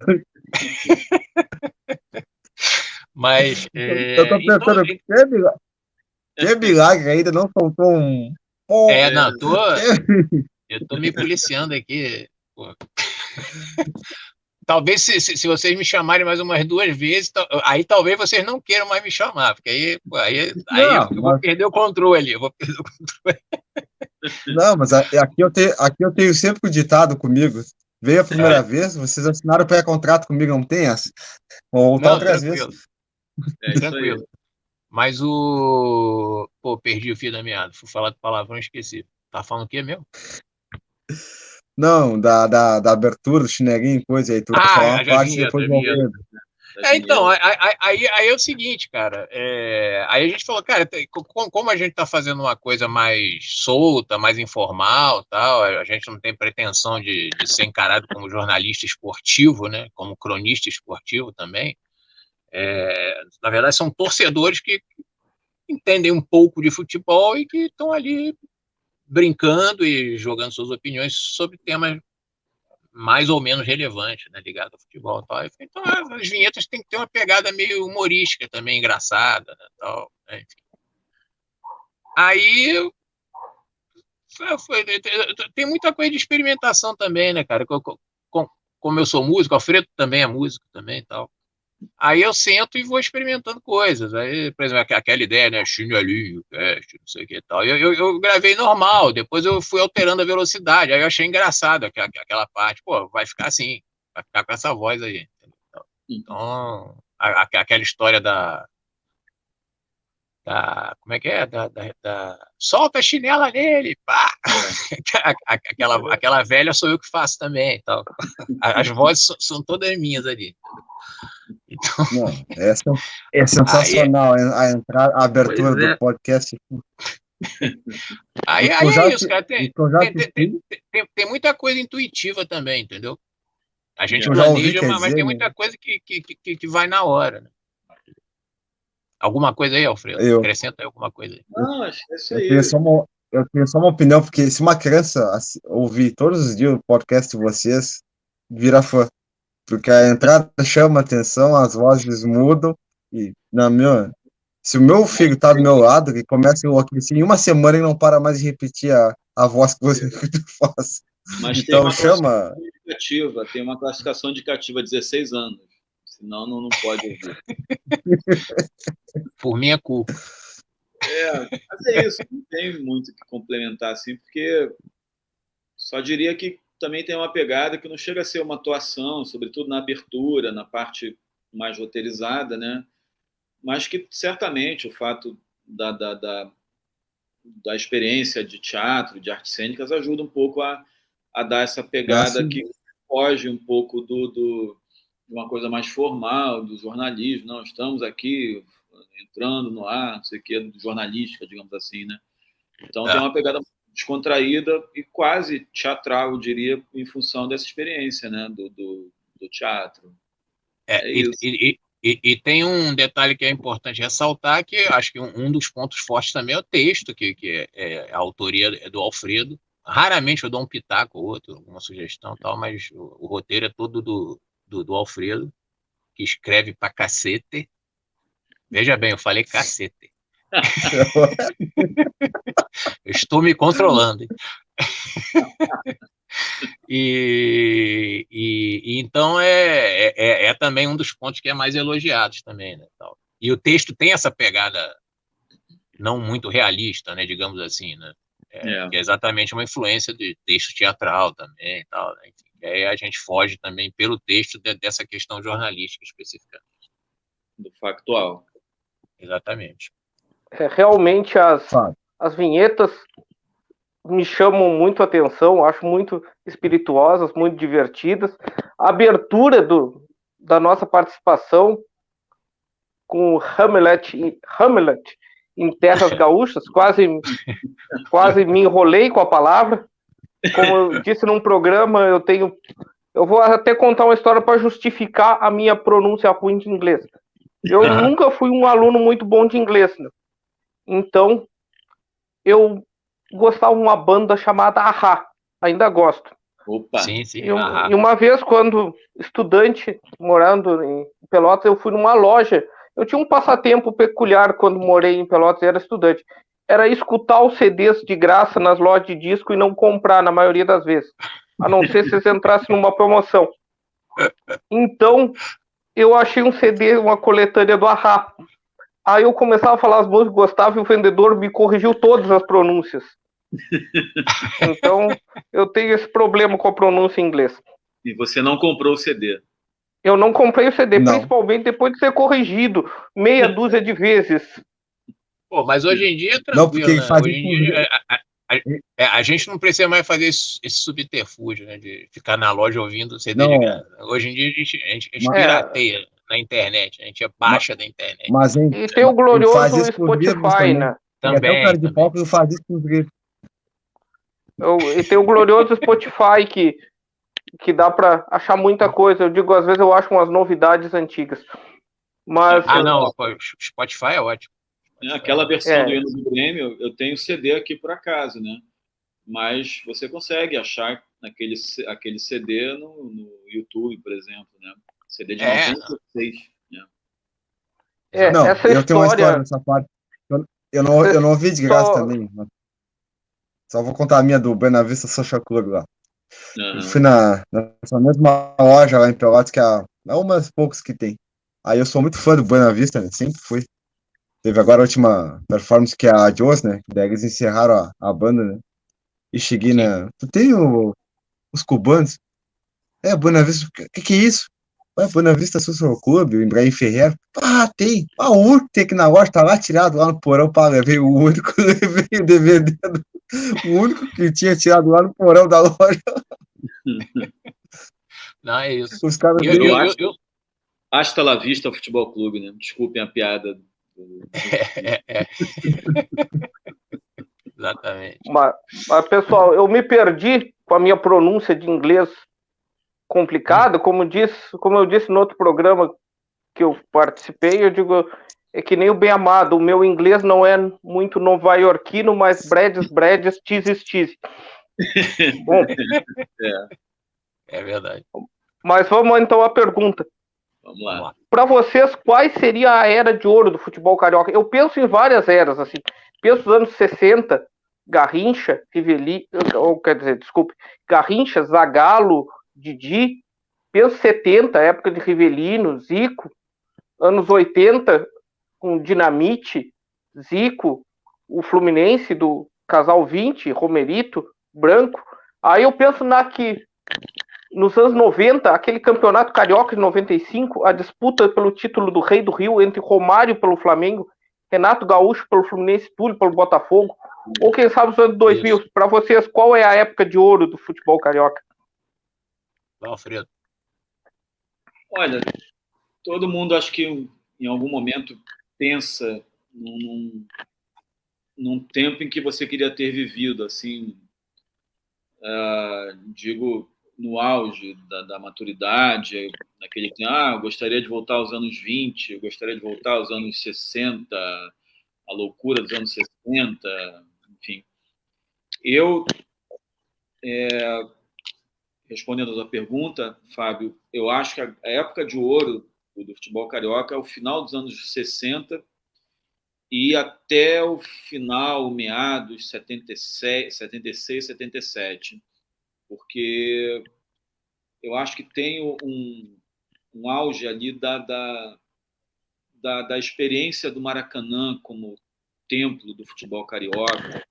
Mas. Eu tô pensando, que milagre ainda não faltou um. Eu tô me policiando aqui. Pô. Talvez se vocês me chamarem mais umas 2 vezes, aí talvez vocês não queiram mais me chamar, porque aí eu vou perder o controle. Não, mas aqui eu tenho sempre o ditado comigo. Veio a primeira vez, vocês assinaram pré-contrato comigo, não tem essa? Vou voltar outras vezes. Tranquilo. Mas o... Pô, perdi o fio da meada. Fui falar de palavrão e esqueci. Tá falando o quê mesmo? Não, da abertura do chinelinho, coisa aí. Tu vai falar uma parte e depois vão ver. Então, aí é o seguinte, cara. Aí a gente falou, cara, como a gente tá fazendo uma coisa mais solta, mais informal, tal, a gente não tem pretensão de ser encarado como jornalista esportivo, né? Como cronista esportivo também. Na verdade, são torcedores que entendem um pouco de futebol e que estão ali brincando e jogando suas opiniões sobre temas mais ou menos relevantes, né, ligado ao futebol e tal. Então, as vinhetas têm que ter uma pegada meio humorística também, engraçada, né, tal, né, enfim. Aí tem muita coisa de experimentação também, né, cara? Como eu sou músico, Alfredo também é músico também e tal. Aí eu sento e vou experimentando coisas. Aí, por exemplo, aquela ideia, né? Chinelinho, cast, não sei o que e tal. Eu gravei normal, depois eu fui alterando a velocidade. Aí eu achei engraçado aquela parte. Pô, vai ficar assim, vai ficar com essa voz aí. Então, aquela história da como é que é? Solta a chinela nele, pá! Aquela velha sou eu que faço também. Então, as vozes são todas minhas ali. Então, não, é sensacional a abertura do podcast. Aí é isso, cara. Tem muita coisa intuitiva também, entendeu? A gente planeja, mas tem muita coisa que vai na hora. Né? Alguma coisa aí, Alfredo? Acrescenta aí alguma coisa aí. Não, acho que é isso aí. Eu tenho só uma opinião, porque se uma criança ouvir todos os dias o podcast de vocês, vira fã. Porque a entrada chama atenção, as vozes mudam, e se o meu filho tá do meu lado, que começa em uma semana e não para mais de repetir a voz que tu faz. Mas então chama. Tem uma classificação indicativa 16 anos, senão não pode ouvir. Por minha culpa. Mas é isso, não tem muito o que complementar assim, porque só diria que também tem uma pegada que não chega a ser uma atuação, sobretudo na abertura, na parte mais roteirizada, né? Mas que certamente o fato da experiência de teatro, de artes cênicas, ajuda um pouco a dar essa pegada que foge um pouco de uma coisa mais formal, do jornalismo. Não, estamos aqui entrando no ar, não sei o que, jornalística, digamos assim, né? Então tem uma pegada descontraída e quase teatral, eu diria, em função dessa experiência, né, do teatro. E tem um detalhe que é importante ressaltar, que acho que um dos pontos fortes também é o texto, que a autoria é do Alfredo. Raramente eu dou um pitaco ou outro, alguma sugestão e tal, mas o roteiro é todo do Alfredo, que escreve pra cacete. Veja bem, eu falei cacete. Eu estou me controlando. E então é também um dos pontos que é mais elogiados também, né, tal. E o texto tem essa pegada não muito realista, né, digamos assim, né, que é exatamente uma influência de texto teatral também, tal, né, enfim, aí a gente foge também pelo texto dessa questão jornalística especificamente. Do factual. Exatamente. Realmente as vinhetas me chamam muito a atenção, acho muito espirituosas, muito divertidas. A abertura da nossa participação com o Hamlet em Terras Gaúchas, quase me enrolei com a palavra. Como eu disse num programa, eu vou até contar uma história para justificar a minha pronúncia ruim de inglês. Eu nunca fui um aluno muito bom de inglês, né? Então eu gostava de uma banda chamada A-ha, ainda gosto. Opa! Sim. E uma vez, quando estudante, morando em Pelotas, eu fui numa loja. Eu tinha um passatempo peculiar quando morei em Pelotas e era estudante. Era escutar os CDs de graça nas lojas de disco e não comprar, na maioria das vezes. A não ser se eles entrassem numa promoção. Então, eu achei um CD, uma coletânea do A-ha. Aí eu começava a falar as músicas que gostava e o vendedor me corrigiu todas as pronúncias. Então, eu tenho esse problema com a pronúncia em inglês. E você não comprou o CD? Eu não comprei o CD, principalmente depois de ser corrigido meia dúzia de vezes Pô, mas hoje em dia é Não, porque tranquilo, ele né? faz Hoje isso. em dia a gente não precisa mais fazer esse subterfúgio, né? De ficar na loja ouvindo CD de Não, graça. Hoje em dia a gente ma- pirateia na internet, a gente ma- baixa da internet. mas hein, E tem o ele faz glorioso isso com os livros Spotify, também. né? Ele é até o cara de Também. pau que faz isso com os livros. E tem o glorioso Spotify que dá para achar muita coisa. Eu digo, às vezes eu acho umas novidades antigas. Mas Não, pô, Spotify é ótimo. Aquela versão do É. hino do Grêmio, eu tenho CD aqui por acaso, né? Mas você consegue achar aquele CD no YouTube, por exemplo, né? CD de 96, né? Não, essa eu tenho uma história história. nessa parte. Eu não ouvi de graça também. Só vou contar a minha do Buena Vista Social Club lá. Eu fui nessa mesma loja lá em Pelotas, que é uma das poucas que tem. Aí eu sou muito fã do Buena Vista, né? Sempre fui. Teve agora a última performance que é a Adios, né? Daí eles encerraram a banda, né? E cheguei na. Tu tem os cubanos? Buena Vista. O que é isso? Buena Vista Social Club, o Ibrahim Ferreira. Tem. O único que tem aqui na loja tá lá tirado lá no porão. Levei o único, levei o DVD. O único que tinha tirado lá no porão da loja. Não, é isso. Os caras Hasta la vista Futebol Clube, né? Desculpem a piada. Exatamente. Mas, pessoal, eu me perdi com a minha pronúncia de inglês complicada. Como eu disse no outro programa que eu participei, eu digo, é que nem o Bem Amado, o meu inglês não é muito nova-iorquino, mas bredes, cheese. Bom, é verdade. Mas vamos então à pergunta. Vamos lá. Para vocês, qual seria a era de ouro do futebol carioca? Eu penso em várias eras, assim. Penso nos anos 60, Garrincha, Garrincha, Zagallo, Didi. Penso 70, época de Rivelino, Zico. Anos 80, com Dinamite, Zico, o Fluminense do Casal 20, Romerito, Branco. Aí eu penso nos anos 90, aquele campeonato carioca de 95, a disputa pelo título do Rei do Rio entre Romário pelo Flamengo, Renato Gaúcho pelo Fluminense, Túlio pelo Botafogo, ou quem sabe os anos 2000. Para vocês, qual é a época de ouro do futebol carioca? Alfredo. Olha, todo mundo acho que em algum momento pensa num tempo em que você queria ter vivido, assim, digo, no auge da maturidade, naquele tempo, eu gostaria de voltar aos anos 20, eu gostaria de voltar aos anos 60, a loucura dos anos 60, enfim. Respondendo a sua pergunta, Fábio, eu acho que a época de ouro do futebol carioca é o final dos anos 60 e até o final, meados 76, 77, porque eu acho que tem um auge ali da experiência do Maracanã como templo do futebol carioca.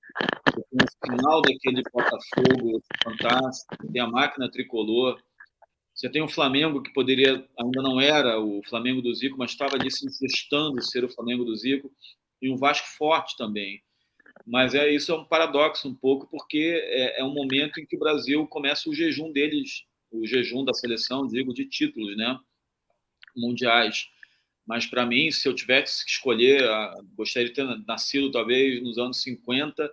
Tem o final daquele Botafogo fantástico, tem a máquina tricolor, você tem o Flamengo, que ainda não era o Flamengo do Zico, mas estava ali se gestando ser o Flamengo do Zico, e um Vasco forte também. Mas isso é um paradoxo um pouco, porque é um momento em que o Brasil começa o jejum deles, o jejum da seleção, digo, de títulos, né, mundiais. Mas, para mim, se eu tivesse que escolher, gostaria de ter nascido, talvez, nos anos 50,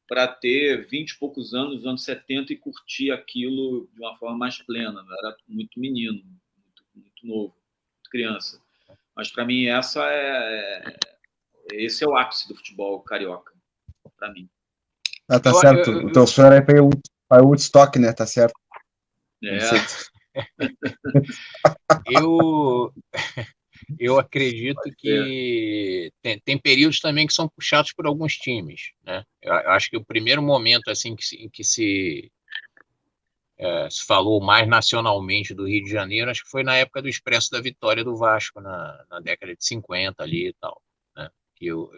para ter 20 e poucos anos, nos anos 70, e curtir aquilo de uma forma mais plena. Eu era muito menino, muito novo, muito criança. Mas, para mim, esse é o ápice do futebol carioca, para mim. Tá certo. O teu sonho era para o Woodstock, né? Tá certo. Eu acredito que tem períodos também que são puxados por alguns times, né? Eu acho que o primeiro momento assim que se falou mais nacionalmente do Rio de Janeiro, acho que foi na época do Expresso da Vitória do Vasco, na década de 50 ali e tal, né? Eu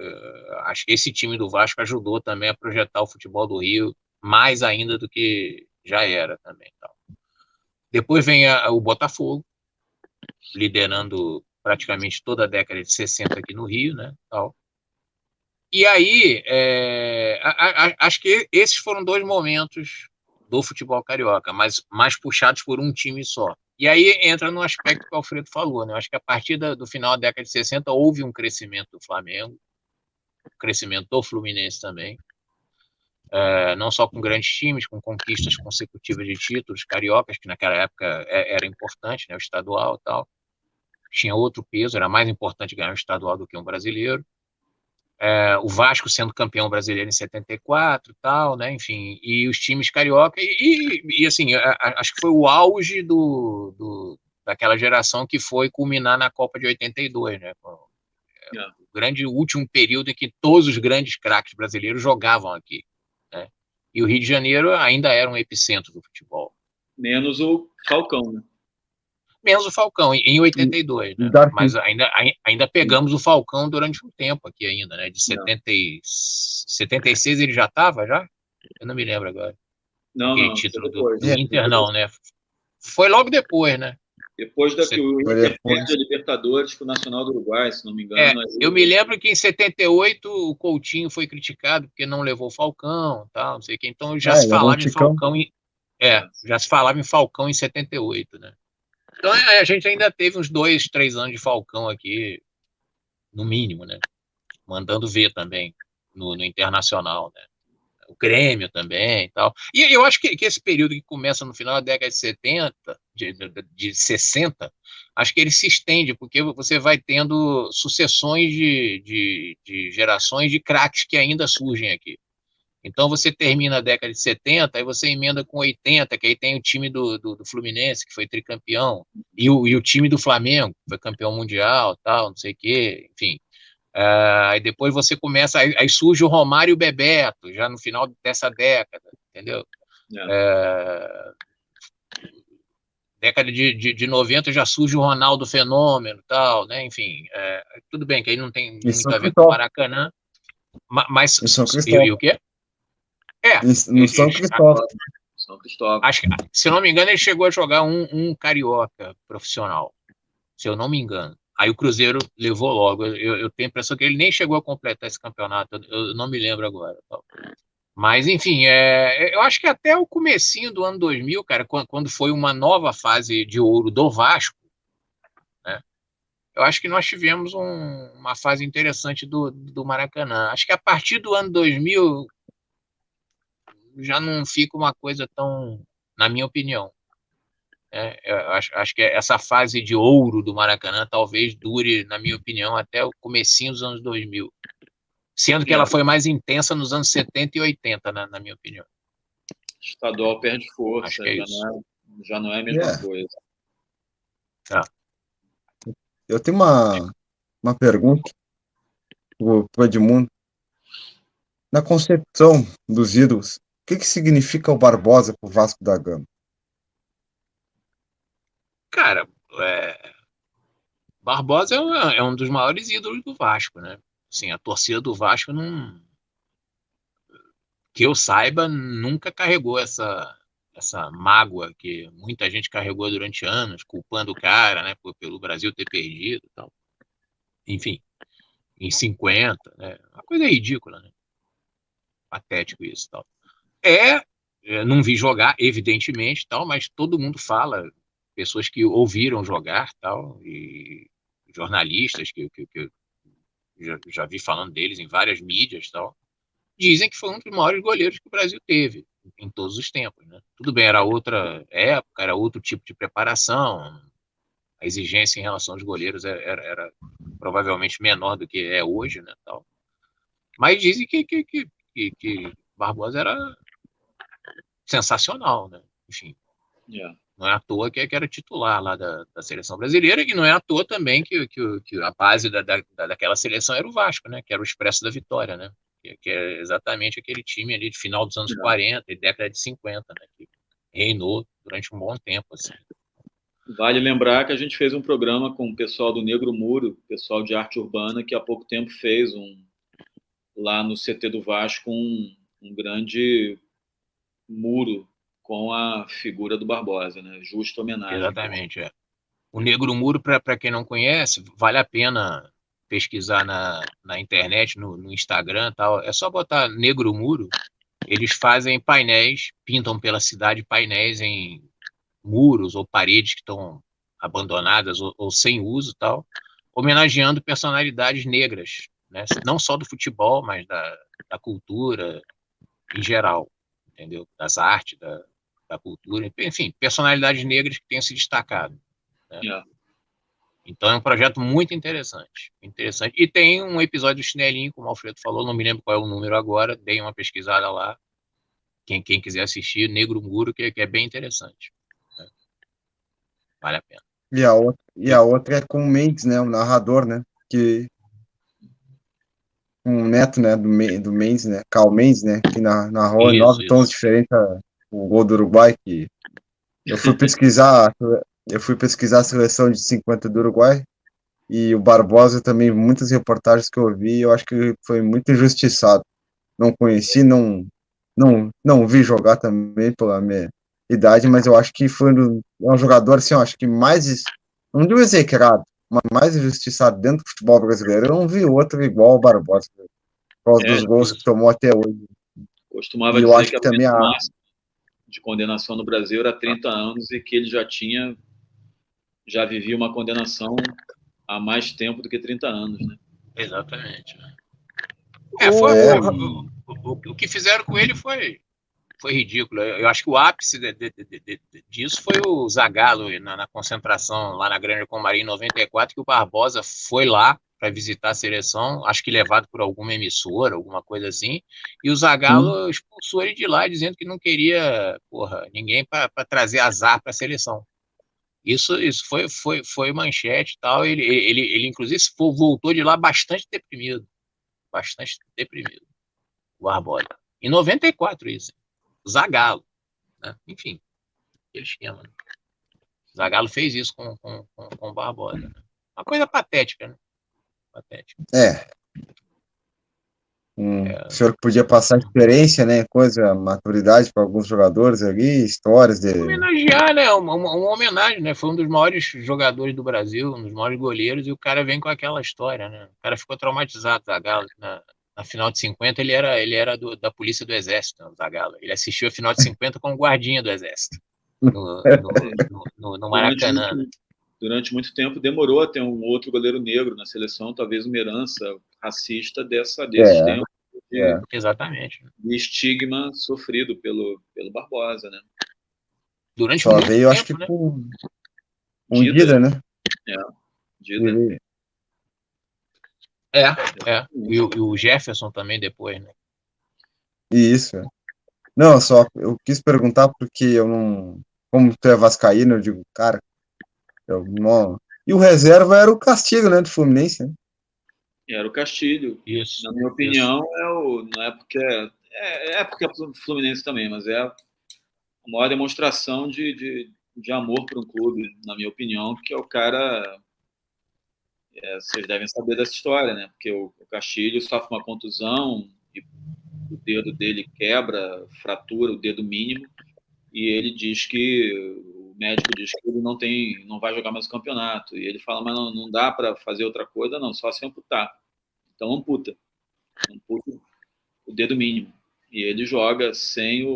acho que esse time do Vasco ajudou também a projetar o futebol do Rio mais ainda do que já era também. Tal. Depois vem o Botafogo, liderando praticamente toda a década de 60 aqui no Rio, né? Tal. E aí, acho que esses foram 2 momentos do futebol carioca, mas mais puxados por um time só. E aí entra no aspecto que o Alfredo falou, né? Eu acho que a partir do final da década de 60 houve um crescimento do Flamengo, um crescimento do Fluminense também, não só com grandes times, com conquistas consecutivas de títulos cariocas, que naquela época era importante, né? O estadual e tal. Tinha outro peso, era mais importante ganhar um estadual do que um brasileiro. O Vasco sendo campeão brasileiro em 74 e tal, né? Enfim, e os times carioca, e assim, acho que foi o auge daquela geração que foi culminar na Copa de 82, né? O grande último período em que todos os grandes craques brasileiros jogavam aqui, né? E o Rio de Janeiro ainda era um epicentro do futebol. Menos o Falcão, né? Menos o Falcão, em 82, né? Mas ainda pegamos o Falcão durante um tempo aqui ainda, né? De 76 ele já estava, já? Eu não me lembro agora. Não, aquele não. título do Inter, não, né? Foi logo depois, né? Depois que o Inter perde a Libertadores com o Nacional do Uruguai, se não me engano. Eu me lembro que em 78 o Coutinho foi criticado porque não levou o Falcão, tal, não sei o que. Então já se falava em Falcão já se falava em Falcão em 78, né? Então a gente ainda teve uns 2, 3 anos de Falcão aqui, no mínimo, né? Mandando ver também no Internacional, né? O Grêmio também e tal. E eu acho que esse período que começa no final da década de 70, de 60, acho que ele se estende, porque você vai tendo sucessões de gerações de craques que ainda surgem aqui. Então você termina a década de 70, aí você emenda com 80, que aí tem o time do Fluminense, que foi tricampeão, e o time do Flamengo, que foi campeão mundial, tal, não sei o quê, enfim. Aí depois você começa, aí surge o Romário e o Bebeto, já no final dessa década, entendeu? Década de 90 já surge o Ronaldo Fenômeno, tal, né? Enfim, tudo bem que aí não tem muito a ver com o Maracanã, mas... E o quê? No São Cristóvão. São Cristóvão. Acho que, se eu não me engano, ele chegou a jogar um carioca profissional, se eu não me engano. Aí o Cruzeiro levou logo. Eu tenho a impressão que ele nem chegou a completar esse campeonato. Eu não me lembro agora. Mas, enfim, eu acho que até o comecinho do ano 2000, cara, quando foi uma nova fase de ouro do Vasco, né, eu acho que nós tivemos uma fase interessante do Maracanã. Acho que a partir do ano 2000 já não fica uma coisa tão, na minha opinião. Eu acho que essa fase de ouro do Maracanã talvez dure, na minha opinião, até o comecinho dos anos 2000. Sendo que ela foi mais intensa nos anos 70 e 80, na minha opinião. Estadual perde força, acho que é já não é a mesma coisa. Eu tenho uma pergunta para o Edmundo. Na concepção dos ídolos, o que significa o Barbosa para o Vasco da Gama? Cara, Barbosa é um dos maiores ídolos do Vasco, né? Assim, a torcida do Vasco não, que eu saiba, nunca carregou essa mágoa que muita gente carregou durante anos, culpando o cara, né, pelo Brasil ter perdido e tal. Enfim, em 50, né? Uma coisa ridícula, né? Patético isso e tal. Não vi jogar, evidentemente, tal, mas todo mundo fala, pessoas que ouviram jogar, tal, e jornalistas que eu já vi falando deles em várias mídias, tal, dizem que foi um dos maiores goleiros que o Brasil teve em todos os tempos, né? Tudo bem, era outra época, era outro tipo de preparação, a exigência em relação aos goleiros era provavelmente menor do que é hoje, né? Tal. Mas dizem que Barbosa era sensacional, né? Enfim, não é à toa que era titular lá da seleção brasileira, e não é à toa também que a base daquela seleção era o Vasco, né? Que era o Expresso da Vitória, né? Que é exatamente aquele time ali de final dos anos 40 e década de 50, né? Que reinou durante um bom tempo, assim. Vale lembrar que a gente fez um programa com o pessoal do Negro Muro, pessoal de arte urbana, que há pouco tempo fez lá no CT do Vasco um grande muro com a figura do Barbosa, né? Justa homenagem. Exatamente, O Negro Muro, para quem não conhece, vale a pena pesquisar na internet, no Instagram e tal, é só botar Negro Muro. Eles fazem painéis, pintam pela cidade painéis em muros ou paredes que estão abandonadas ou sem uso, tal, homenageando personalidades negras, né? Não só do futebol, mas da cultura em geral, entendeu? Das artes, da cultura, enfim, personalidades negras que tenham se destacado, né? Então é um projeto muito interessante. E tem um episódio do Chinelinho, como o Alfredo falou, não me lembro qual é o número agora, dei uma pesquisada lá, quem quiser assistir, Negro Muro, que é bem interessante, né? Vale a pena. E a outra é com o Mendes, né? O narrador, né? Que um neto, né? Do Mendes, né? Carl Mendes, né? Que narrou em 9 tons diferentes o gol do Uruguai. Que eu fui pesquisar a seleção de 50 do Uruguai e o Barbosa também, muitas reportagens que eu vi, eu acho que foi muito injustiçado. Não conheci, não vi jogar também pela minha idade, mas eu acho que foi um jogador, assim, eu acho que mais, não digo execrado, mas mais injustiçado dentro do futebol brasileiro. Eu não vi outro igual ao Barbosa, por causa dos gols que tomou até hoje. Costumava e eu dizer acho que também a máxima de condenação no Brasil era 30 anos e que ele já vivia uma condenação há mais tempo do que 30 anos, né? Exatamente. O que fizeram com ele foi ridículo. Eu acho que o ápice disso foi o Zagallo na concentração lá na Granja Comari em 94, que o Barbosa foi lá para visitar a seleção, acho que levado por alguma emissora, alguma coisa assim, e o Zagallo expulsou ele de lá, dizendo que não queria, ninguém para trazer azar para a seleção. Isso foi manchete e tal. Ele inclusive voltou de lá bastante deprimido, o Barbosa. Em 94 isso. Zagallo, né? Enfim, aquele esquema, né? Zagallo fez isso com o Barbosa, né? Uma coisa patética, né? Patética. O senhor podia passar experiência, né? Maturidade para alguns jogadores ali, histórias de. Homenagear, né? Uma homenagem, né? Foi um dos maiores jogadores do Brasil, um dos maiores goleiros, e o cara vem com aquela história, né? O cara ficou traumatizado, Zagallo. Na final de 50, ele era da polícia do Exército, né, Zagallo. Ele assistiu a final de 50 como guardinha do Exército, no Maracanã. Durante muito tempo demorou a ter um outro goleiro negro na seleção, talvez uma herança racista desses tempos. Exatamente. De estigma sofrido pelo Barbosa, né? Durante muito tempo, acho que né? por Dida, né? Dida. E o Jefferson também depois, né? Isso. Não, eu quis perguntar porque eu não. Como tu é vascaíno, eu digo, cara, e o reserva era o Castilho, né, do Fluminense, né? Era o Castilho. Isso. Na minha opinião, não é porque é porque é Fluminense também, mas é a maior demonstração de amor para um clube, na minha opinião, que é o cara. Vocês devem saber dessa história, né? Porque o Castilho sofre uma contusão e o dedo dele quebra, fratura o dedo mínimo, e ele diz que o médico diz que ele não vai jogar mais o campeonato. E ele fala, mas não dá para fazer outra coisa, não, só se amputar. Então amputa o dedo mínimo. E ele joga sem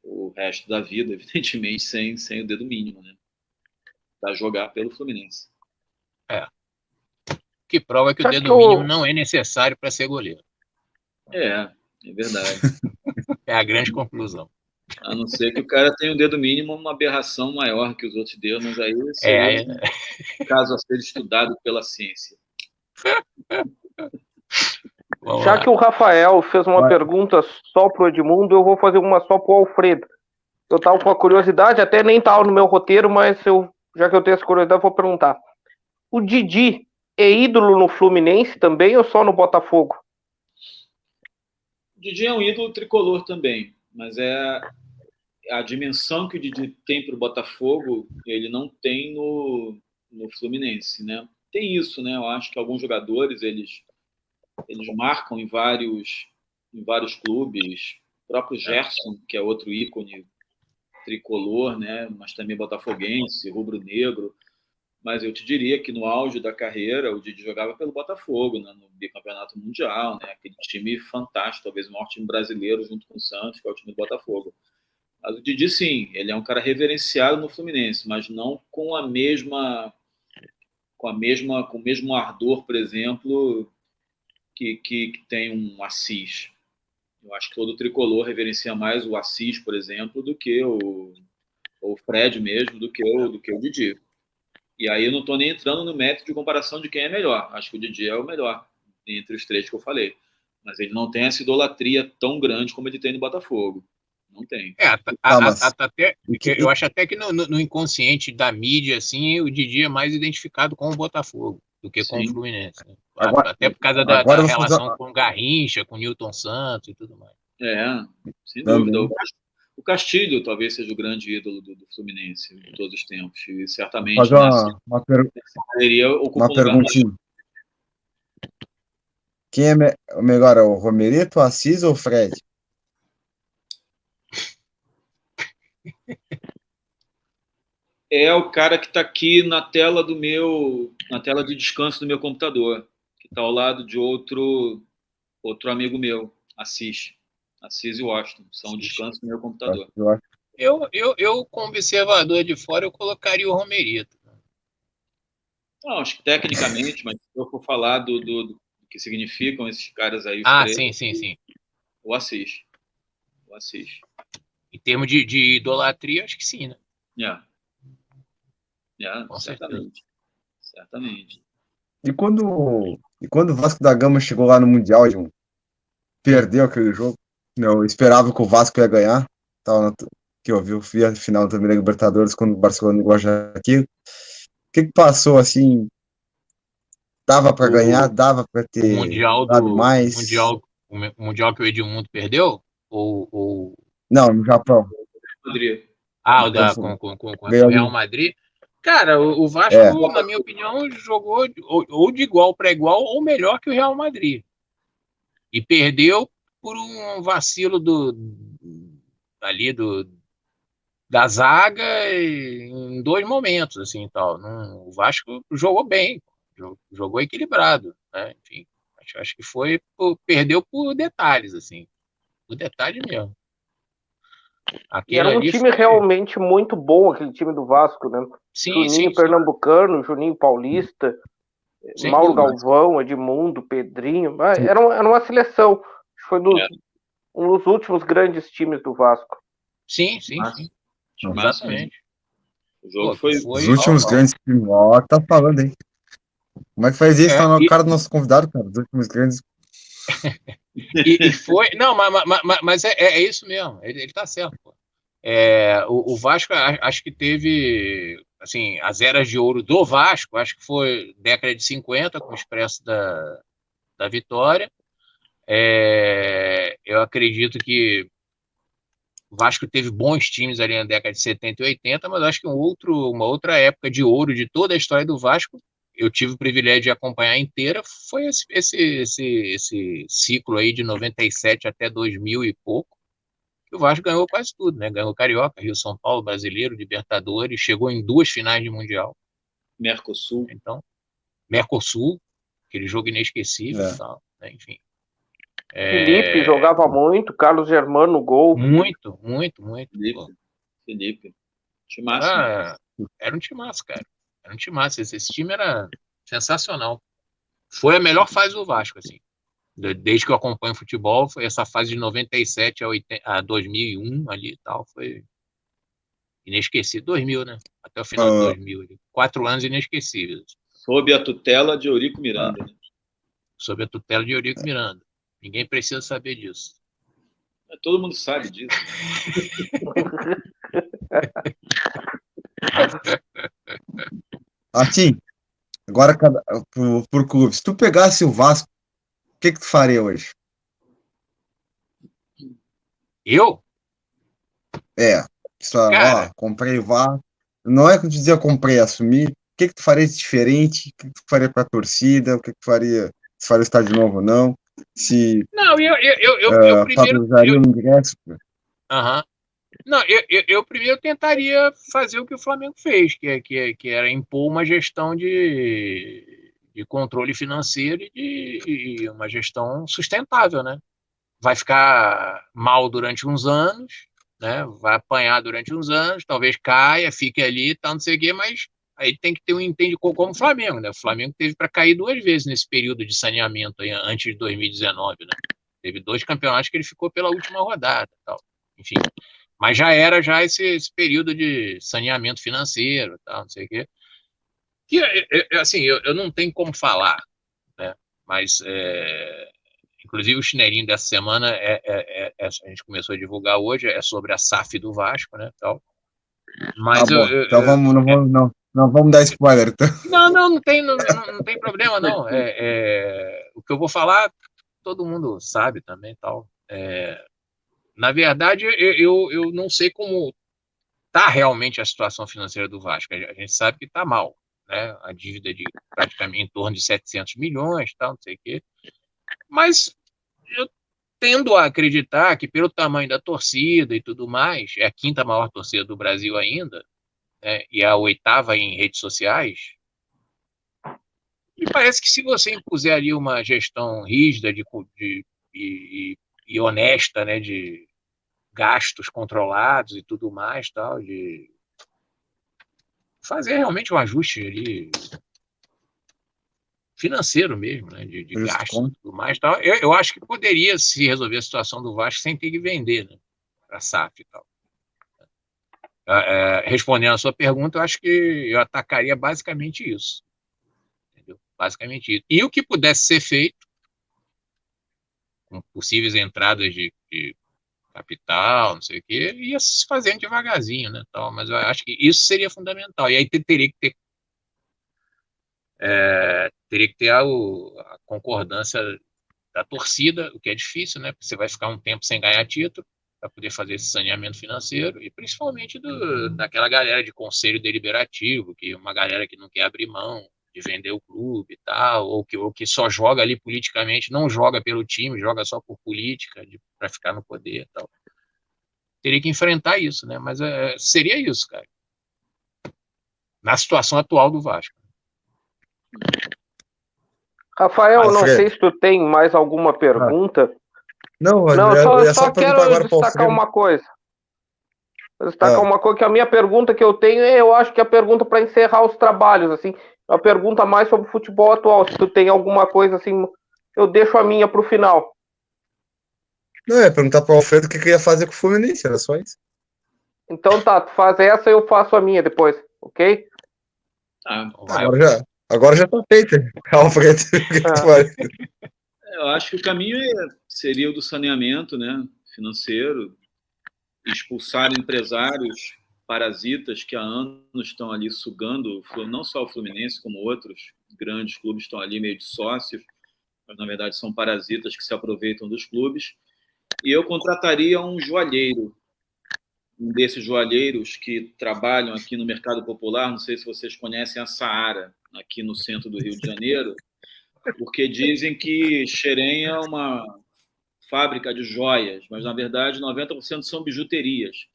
o resto da vida, evidentemente, sem o dedo mínimo, né? Para jogar pelo Fluminense. Que prova que o dedo mínimo não é necessário para ser goleiro. É verdade. É a grande conclusão. A não ser que o cara tenha um dedo mínimo, uma aberração maior que os outros dedos, mas aí seria um caso a ser estudado pela ciência. Já que o Rafael fez uma pergunta só pro Edmundo, eu vou fazer uma só pro Alfredo. Eu tava com a curiosidade, até nem tava no meu roteiro, mas já que eu tenho essa curiosidade, eu vou perguntar. O Didi é ídolo no Fluminense também ou só no Botafogo? O Didi é um ídolo tricolor também, mas a dimensão que o Didi tem para o Botafogo, ele não tem no Fluminense, né? Tem isso, né? Eu acho que alguns jogadores, eles marcam em vários clubes. O próprio Gerson, que é outro ícone tricolor, né? Mas também botafoguense, rubro-negro. Mas eu te diria que no auge da carreira, o Didi jogava pelo Botafogo, né, no bicampeonato mundial, né, aquele time fantástico, talvez o maior time brasileiro junto com o Santos, que é o time do Botafogo. Mas o Didi, sim, ele é um cara reverenciado no Fluminense, mas não com o mesmo ardor, por exemplo, que tem um Assis. Eu acho que todo tricolor reverencia mais o Assis, por exemplo, do que o Fred mesmo, do que o Didi. E aí eu não estou nem entrando no método de comparação de quem é melhor. Acho que o Didi é o melhor entre os três que eu falei. Mas ele não tem essa idolatria tão grande como ele tem no Botafogo. Não tem. Eu acho até que no inconsciente da mídia, assim, o Didi é mais identificado com o Botafogo do que com o Fluminense. Né? Até por causa da relação com o Garrincha, com o Newton Santos e tudo mais. Sem dúvida. O Castilho talvez seja o grande ídolo do Fluminense de todos os tempos. E certamente uma perguntinha. Quem é melhor, o Romerito, o Assis ou o Fred? É o cara que está aqui na tela de descanso do meu computador, que está ao lado de outro amigo meu, Assis e Washington, são o descanso do meu computador. Eu como observador de fora, eu colocaria o Romerito. Não, acho que tecnicamente, mas se eu for falar do que significam esses caras aí, sim. O Assis. Em termos de idolatria, acho que sim, né? Certamente. E quando o Vasco da Gama chegou lá no Mundial, João, perdeu aquele jogo, eu esperava que o Vasco ia ganhar, que eu vi a final da Libertadores quando o Barcelona igual já aqui. O que passou assim? Dava para ganhar, dava para ter dado mais. O mundial que o Edmundo perdeu? Não, no Japão. Madrid. Com o Real Madrid. Cara, o Vasco, na minha opinião, jogou ou de igual para igual ou melhor que o Real Madrid. E perdeu por um vacilo da zaga em 2 momentos, assim, tal. O Vasco jogou bem, jogou equilibrado, né? Enfim, acho que perdeu por detalhes, assim, por detalhe mesmo. Era um time realmente muito bom, aquele time do Vasco, né? Juninho Pernambucano, Juninho Paulista, Mauro Galvão, Edmundo, Pedrinho. Era uma seleção. Foi um dos últimos grandes times do Vasco. Sim. Exatamente. O jogo foi os últimos grandes times. Ó, tá falando, hein? Como é que faz isso? Tá na cara do nosso convidado, cara. Os últimos grandes. E foi. Não, mas é isso mesmo. Ele tá certo, pô. O Vasco, acho que teve, assim, as eras de ouro do Vasco, acho que foi década de 50, com o Expresso da Vitória. Eu acredito que o Vasco teve bons times ali na década de 70 e 80, mas acho que uma outra época de ouro de toda a história do Vasco, eu tive o privilégio de acompanhar inteira, foi esse ciclo aí de 97 até 2000 e pouco, que o Vasco ganhou quase tudo, né? Ganhou Carioca, Rio, São Paulo, Brasileiro, Libertadores, chegou em 2 finais de Mundial. Mercosul. Então, Mercosul, aquele jogo inesquecível e tal, né? Enfim. Felipe jogava muito, Carlos Germano no gol. Muito. Felipe. Timaço. Era um timaço, cara. Era um timaço. Esse time era sensacional. Foi a melhor fase do Vasco, assim. Desde que eu acompanho futebol, foi essa fase de 97 a 2001 ali e tal, foi inesquecível. 2000, né? Até o final de 2000. 4 anos inesquecíveis. Sob a tutela de Eurico Miranda. Né? Sob a tutela de Eurico Miranda. Ninguém precisa saber disso. Todo mundo sabe disso. Assim, agora por clube. Se tu pegasse o Vasco, o que tu faria hoje? Eu? Comprei o Vasco. Não é que eu dizia comprei, assumi. O que tu faria de diferente? O que tu faria pra torcida? O que tu faria? Se faria estádio novo ou não? Se eu primeiro usaria o ingresso. Não, eu primeiro tentaria fazer o que o Flamengo fez, que era impor uma gestão de controle financeiro e uma gestão sustentável, né? Vai ficar mal durante uns anos, né? Vai apanhar durante uns anos, talvez caia, fique ali, tal, não sei o quê, mas aí tem que ter um entendimento como o Flamengo, né? O Flamengo teve para cair 2 vezes nesse período de saneamento aí, antes de 2019, né? Teve 2 campeonatos que ele ficou pela última rodada, tal. Enfim, mas já era esse período de saneamento financeiro, tal, não sei o quê. Que assim, eu não tenho como falar, né? Mas inclusive o chinelinho dessa semana a gente começou a divulgar hoje, é sobre a SAF do Vasco, né? Tal. Mas então não vamos dar spoiler. Então. Não tem problema, não. O que eu vou falar, todo mundo sabe também, tal. Na verdade, eu não sei como está realmente a situação financeira do Vasco. A gente sabe que está mal, né? A dívida de praticamente em torno de 700 milhões, tal, não sei o quê. Mas eu tendo a acreditar que, pelo tamanho da torcida e tudo mais, é a 5ª maior torcida do Brasil ainda, né? E a 8ª em redes sociais. E parece que se você impuser ali uma gestão rígida e honesta, né, de gastos controlados e tudo mais, tal, de fazer realmente um ajuste ali financeiro mesmo, né, de gastos e tudo mais, tal, eu acho que poderia se resolver a situação do Vasco sem ter que vender, né, para a SAF e tal. Respondendo a sua pergunta, eu acho que eu atacaria basicamente isso. Entendeu? Basicamente isso. E o que pudesse ser feito, com possíveis entradas de capital, não sei o quê, ia se fazendo devagarzinho, né, tal, mas eu acho que isso seria fundamental. E aí teria que ter a concordância da torcida, o que é difícil, né, porque você vai ficar um tempo sem ganhar título para poder fazer esse saneamento financeiro, e principalmente daquela galera de conselho deliberativo, que uma galera que não quer abrir mão de vender o clube e tal, ou que só joga ali politicamente, não joga pelo time, joga só por política, para ficar no poder e tal. Teria que enfrentar isso, né? Mas seria isso, cara. Na situação atual do Vasco. Rafael, não sei se tu tem mais alguma pergunta. Não, só quero destacar uma coisa. Uma coisa, que a minha pergunta que eu tenho eu acho que é a pergunta para encerrar os trabalhos, assim, uma pergunta mais sobre o futebol atual. Se tu tem alguma coisa assim, eu deixo a minha para o final. Não, é perguntar para o Alfredo o que ia fazer com o Fluminense, era só isso. Então tá, tu faz essa e eu faço a minha depois, ok? Agora já tá feito. Alfredo, eu acho que o caminho seria o do saneamento, né, financeiro, expulsar empresários parasitas que há anos estão ali sugando, não só o Fluminense, como outros grandes clubes estão ali meio de sócios, mas na verdade são parasitas que se aproveitam dos clubes. E eu contrataria um joalheiro, um desses joalheiros que trabalham aqui no mercado popular, não sei se vocês conhecem a Saara, aqui no centro do Rio de Janeiro, porque dizem que Xerém é uma fábrica de joias, mas na verdade 90% são bijuterias.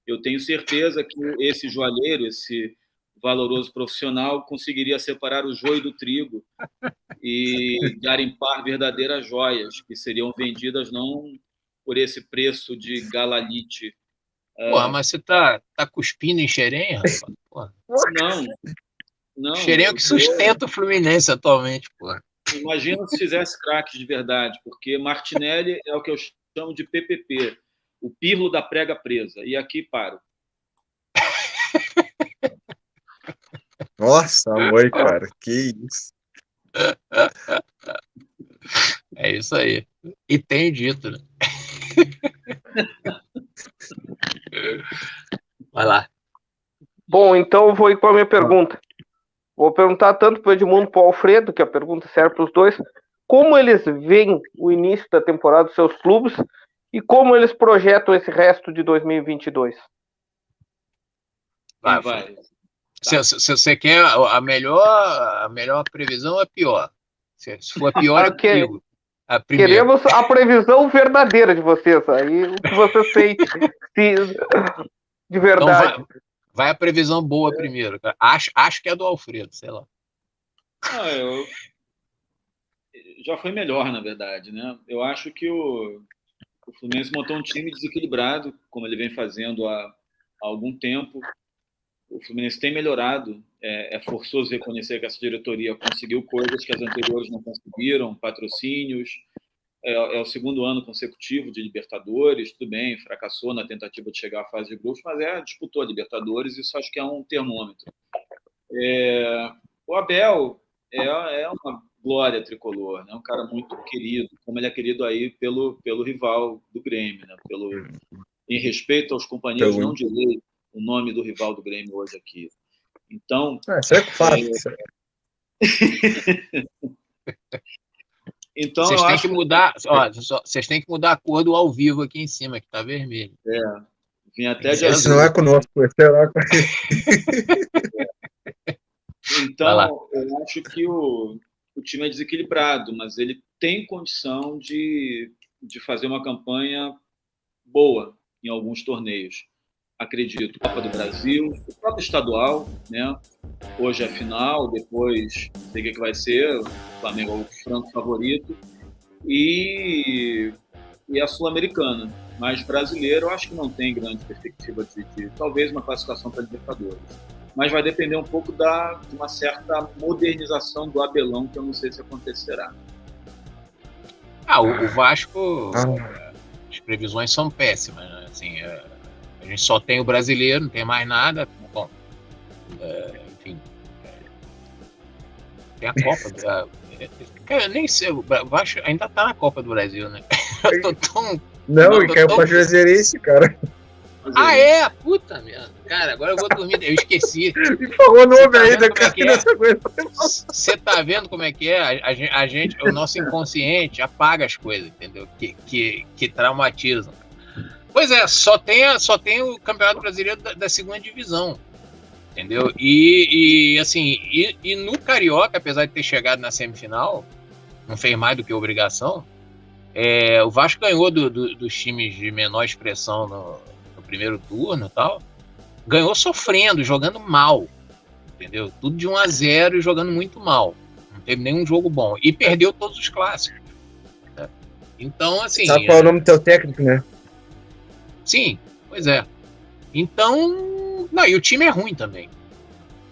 Eu tenho certeza que esse joalheiro, esse valoroso profissional, conseguiria separar o joio do trigo e garimpar verdadeiras joias, que seriam vendidas não por esse preço de galalite. Porra, mas você tá cuspindo em Xerém, rapaz? Porra. Não. Xerém é o que sustenta o Fluminense atualmente, porra. Imagina se fizesse craques de verdade, porque Martinelli é o que eu chamo de PPP, o Pirlo da prega presa. E aqui paro. Nossa, amor, cara, que isso. É isso aí. E tem dito, né? Vai lá. Bom, então eu vou ir com a minha pergunta. Vou perguntar tanto para o Edmundo como para o Alfredo, que a pergunta serve para os dois, como eles veem o início da temporada dos seus clubes e como eles projetam esse resto de 2022. Vai. Se você quer a melhor previsão, é pior. Se for a pior, é comigo. Queremos a previsão verdadeira de vocês. Aí o que vocês sentem de verdade. Então vai a previsão boa primeiro. Cara. Acho que é do Alfredo, sei lá. Já foi melhor, na verdade, né? Eu acho que o Fluminense montou um time desequilibrado, como ele vem fazendo há algum tempo. O Fluminense tem melhorado. É forçoso reconhecer que essa diretoria conseguiu coisas que as anteriores não conseguiram, patrocínios. É o segundo ano consecutivo de Libertadores, tudo bem, fracassou na tentativa de chegar à fase de grupos, mas disputou a Libertadores, isso acho que é um termômetro. O Abel é uma glória tricolor, né? Um cara muito querido, como ele é querido aí pelo rival do Grêmio, né? Em respeito aos companheiros, não direi o nome do rival do Grêmio hoje aqui. Então... Isso é fácil. Então, vocês têm que mudar, vocês têm que mudar a cor do ao vivo aqui em cima, que tá vermelho. Vim até de esse não é conosco, esse é lá com Então, eu acho que o time é desequilibrado, mas ele tem condição de fazer uma campanha boa em alguns torneios. Acredito, Copa do Brasil, o próprio estadual, né? Hoje é final, depois não sei o que vai ser, o Flamengo é o franco favorito, e a Sul-Americana. Mas brasileiro, eu acho que não tem grande perspectiva de talvez uma classificação para Libertadores. Mas vai depender um pouco de uma certa modernização do Abelão, que eu não sei se acontecerá. O Vasco, as previsões são péssimas, né? Assim, a gente só tem o brasileiro, não tem mais nada. Bom, enfim. Tem a Copa. Cara, eu nem sei. O Vasco ainda tá na Copa do Brasil, né? Eu tô tão. Não, ele caiu pra Juazeirense, cara. Puta merda. Cara, agora eu vou dormir. Eu esqueci. Me falou o nome ainda, cara. Você tá vendo como é que é? A gente, o nosso inconsciente apaga as coisas, entendeu? Que traumatizam. Pois é, só tem o Campeonato Brasileiro da segunda divisão, entendeu? E assim, no Carioca, apesar de ter chegado na semifinal, não fez mais do que obrigação, o Vasco ganhou dos times de menor expressão no primeiro turno e tal, ganhou sofrendo, jogando mal, entendeu? Tudo de 1-0 e jogando muito mal, não teve nenhum jogo bom, e perdeu todos os clássicos, né? Então, assim... Sabe qual é o nome do teu técnico, né? Sim, pois é. Então, não, e o time é ruim também.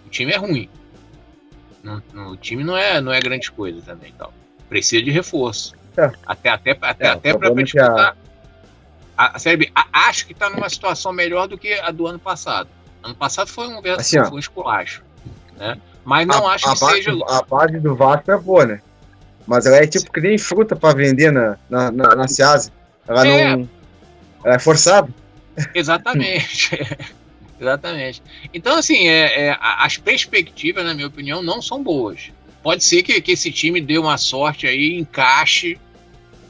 O time é ruim. O time não é grande coisa também, tal. Precisa de reforço. Até para disputar a Série B. Acho que está numa situação melhor do que a do ano passado. Ano passado foi um esculacho, né? Mas não acho que seja... A base do Vasco é boa, né? Mas ela é tipo que nem fruta para vender na Ceasa. Ela não... Ela é forçada. Exatamente. Exatamente. Então, assim, as perspectivas, na minha opinião, não são boas. Pode ser que esse time dê uma sorte aí, encaixe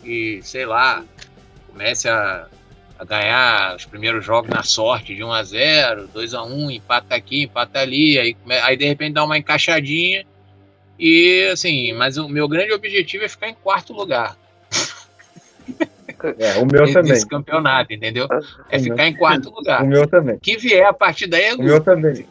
e, sei lá, comece a ganhar os primeiros jogos na sorte de 1-0, 2-1, empata aqui, empata ali, aí de repente dá uma encaixadinha e, assim, mas o meu grande objetivo é ficar em quarto lugar. O meu também. Nesse campeonato, entendeu? É ficar em quarto lugar. O meu também. Que vier a partir daí o meu também.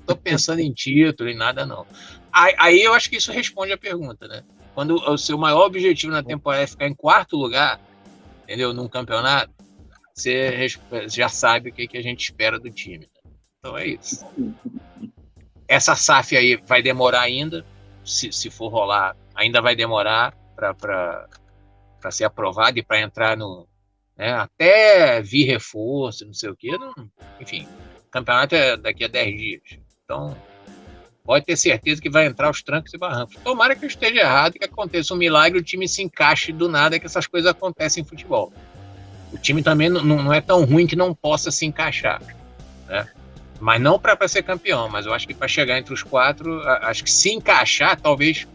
Tô pensando em título e nada, não. Aí eu acho que isso responde a pergunta, né? Quando o seu maior objetivo na temporada é ficar em quarto lugar, entendeu? Num campeonato, você já sabe o que a gente espera do time. Então é isso. Essa SAF aí vai demorar ainda, se for rolar, ainda vai demorar para ser aprovado e para entrar no... Né, até vir reforço, não sei o quê. Enfim, o campeonato é daqui a 10 dias. Então, pode ter certeza que vai entrar aos trancos e barrancos. Tomara que eu esteja errado e que aconteça um milagre, o time se encaixe do nada, que essas coisas acontecem em futebol. O time também não é tão ruim que não possa se encaixar, né? Mas não para ser campeão, mas eu acho que para chegar entre os 4, acho que se encaixar, talvez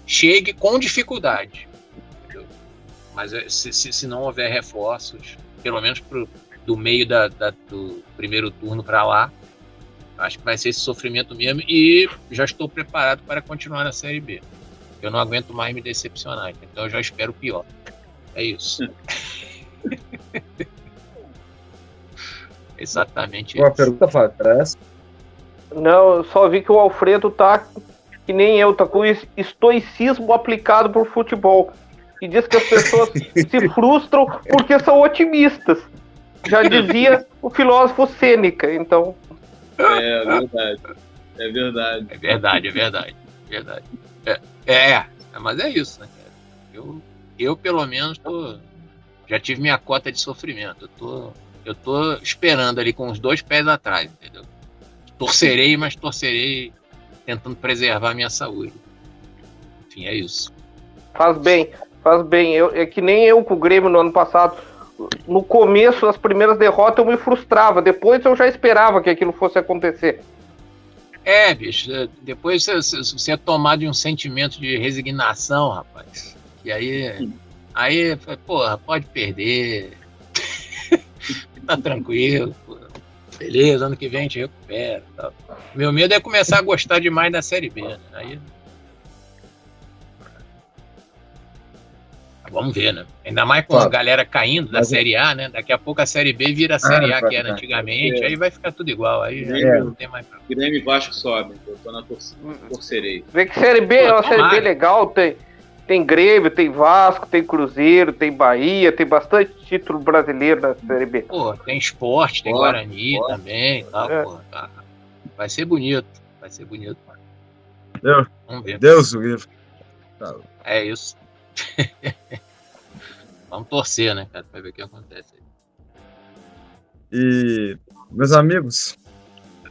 chegue com dificuldade. Mas se não houver reforços, pelo menos do meio do primeiro turno para lá, acho que vai ser esse sofrimento mesmo, e já estou preparado para continuar na Série B. Eu não aguento mais me decepcionar, então eu já espero o pior. É isso. Exatamente Uma isso. pergunta, Fábio, era essa? Não, eu só vi que o Alfredo tá que nem eu, tá com estoicismo aplicado pro futebol. E diz que as pessoas se frustram porque são otimistas. Já dizia o filósofo Sêneca, então... É verdade. É verdade. É verdade. Mas é isso, né, cara? Eu pelo menos, já tive minha cota de sofrimento. Eu tô esperando ali com os 2 pés atrás, entendeu? Torcerei, mas torcerei tentando preservar a minha saúde. Enfim, é isso. Faz bem. É que nem eu com o Grêmio no ano passado. No começo, as primeiras derrotas, eu me frustrava. Depois eu já esperava que aquilo fosse acontecer. Bicho, depois você é tomado de um sentimento de resignação, rapaz. E aí porra, pode perder. Tá tranquilo, pô. Beleza, ano que vem a gente recupera. Tá. Meu medo é começar a gostar demais da Série B, né? Aí... Vamos ver, né? Ainda mais com a galera caindo da Série A, né? Daqui a pouco a Série B vira a Série A que era antigamente, aí vai ficar tudo igual, aí já não tem mais problema. Grêmio e Vasco sobe, eu tô na torcerei. Vê que Série B é uma Série B legal, tem Grêmio, tem Vasco, tem Cruzeiro, tem Bahia, tem bastante título brasileiro na Série B. Pô, tem Sport, tem Guarani também, tá, pô, tá. Vai ser bonito. Vamos ver. Deus o livre. É isso. Vamos torcer, né, cara, pra ver o que acontece aí. E, meus amigos,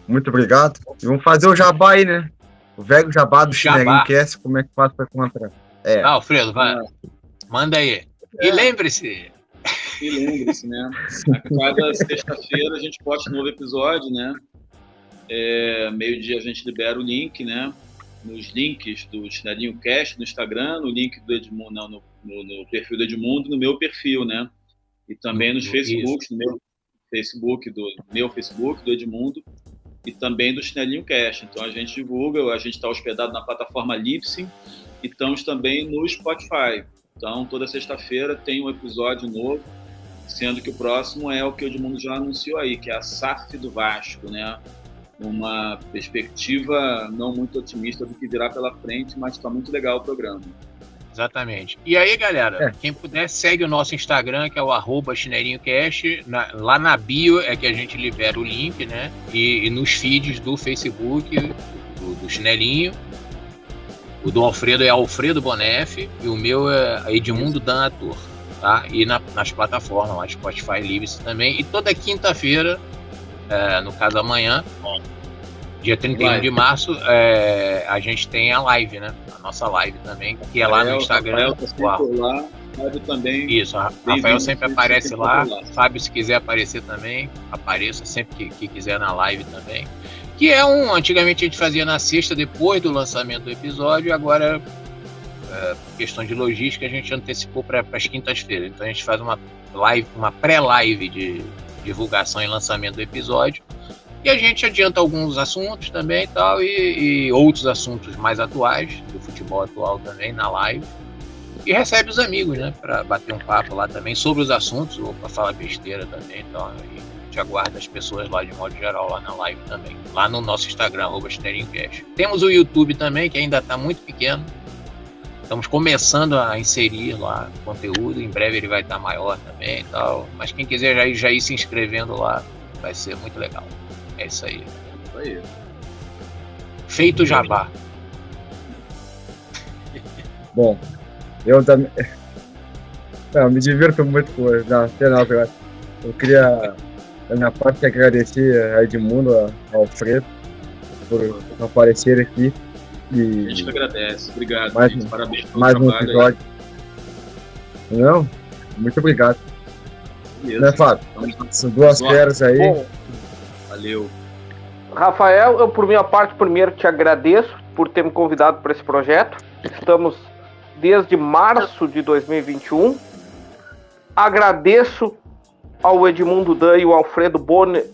muito obrigado. E vamos fazer o jabá aí, né? O velho jabá do Chinelinho Cast, como é que faz pra encontrar? Alfredo, vai. Manda aí. E lembre-se, né? A cada sexta-feira a gente posta um novo episódio, né? Meio-dia a gente libera o link, né? Nos links do Chinelinho Cast no Instagram, no link do Edmundo, no perfil do Edmundo, no meu perfil, né? E também nos Facebooks, no meu Facebook, do Edmundo, e também do Chinelinho Cast. Então a gente divulga, a gente está hospedado na plataforma Libsyn e estamos também no Spotify. Então toda sexta-feira tem um episódio novo, sendo que o próximo é o que o Edmundo já anunciou aí, que é a SAF do Vasco, né? Uma perspectiva não muito otimista do que virá pela frente, mas está muito legal o programa. Exatamente. E aí, galera, quem puder, segue o nosso Instagram, que é o @ChinelinhoCast. Lá na bio é que a gente libera o link, né? E nos feeds do Facebook, do Chinelinho. O do Alfredo é Alfredo Bonef e o meu é Edmundo Danator, tá? E nas plataformas, lá Spotify, Libsyn também. E toda quinta-feira, no caso amanhã, dia 31 de março, a gente tem a live, né? A nossa live também, que é lá no Instagram. Lá, Fábio também. Isso, Rafael sempre aparece lá. Fábio, se quiser aparecer também, apareça sempre que quiser na live também. Que antigamente a gente fazia na sexta, depois do lançamento do episódio, e agora, por questão de logística, a gente antecipou para as quintas-feiras. Então a gente faz uma pré-live de divulgação e lançamento do episódio. E a gente adianta alguns assuntos também e outros assuntos mais atuais, do futebol atual também, na live. E recebe os amigos, né, para bater um papo lá também sobre os assuntos, ou para falar besteira também. Então, a gente aguarda as pessoas lá de modo geral, lá na live também. Lá no nosso Instagram, @ChinelinhoCast. Temos o YouTube também, que ainda está muito pequeno. Estamos começando a inserir lá conteúdo. Em breve ele vai estar maior também e tal. Mas quem quiser já ir se inscrevendo lá, vai ser muito legal. É isso aí. Feito jabá. Bom, eu também. Eu me divirto muito com na final. Eu queria, da minha parte, agradecer a Edmundo, ao Alfredo, por aparecer aqui. A gente que agradece. Obrigado. Parabéns pelo mais um episódio. Não? Muito obrigado. Beleza. Né, Fábio? São duas feras aí. Bom, valeu. Rafael, eu por minha parte primeiro te agradeço por ter me convidado para esse projeto. Estamos desde março de 2021. Agradeço ao Edmundo Dan e ao Alfredo Bonef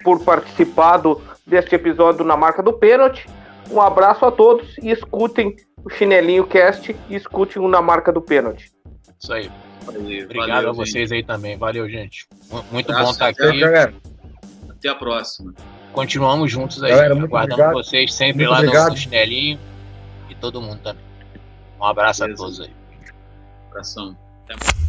por participar deste episódio na Marca do Pênalti. Um abraço a todos e escutem o Chinelinho Cast e escutem o Na Marca do Pênalti. Isso aí. Obrigado valeu, a vocês gente. aí também. Valeu, gente. Muito Abraço, bom estar até aqui. Até a próxima. Continuamos juntos aí. Galera, muito aguardando obrigado. vocês sempre Muito lá obrigado. no Chinelinho. E todo mundo também. Um abraço Beleza. a todos aí. Abração. Até mais.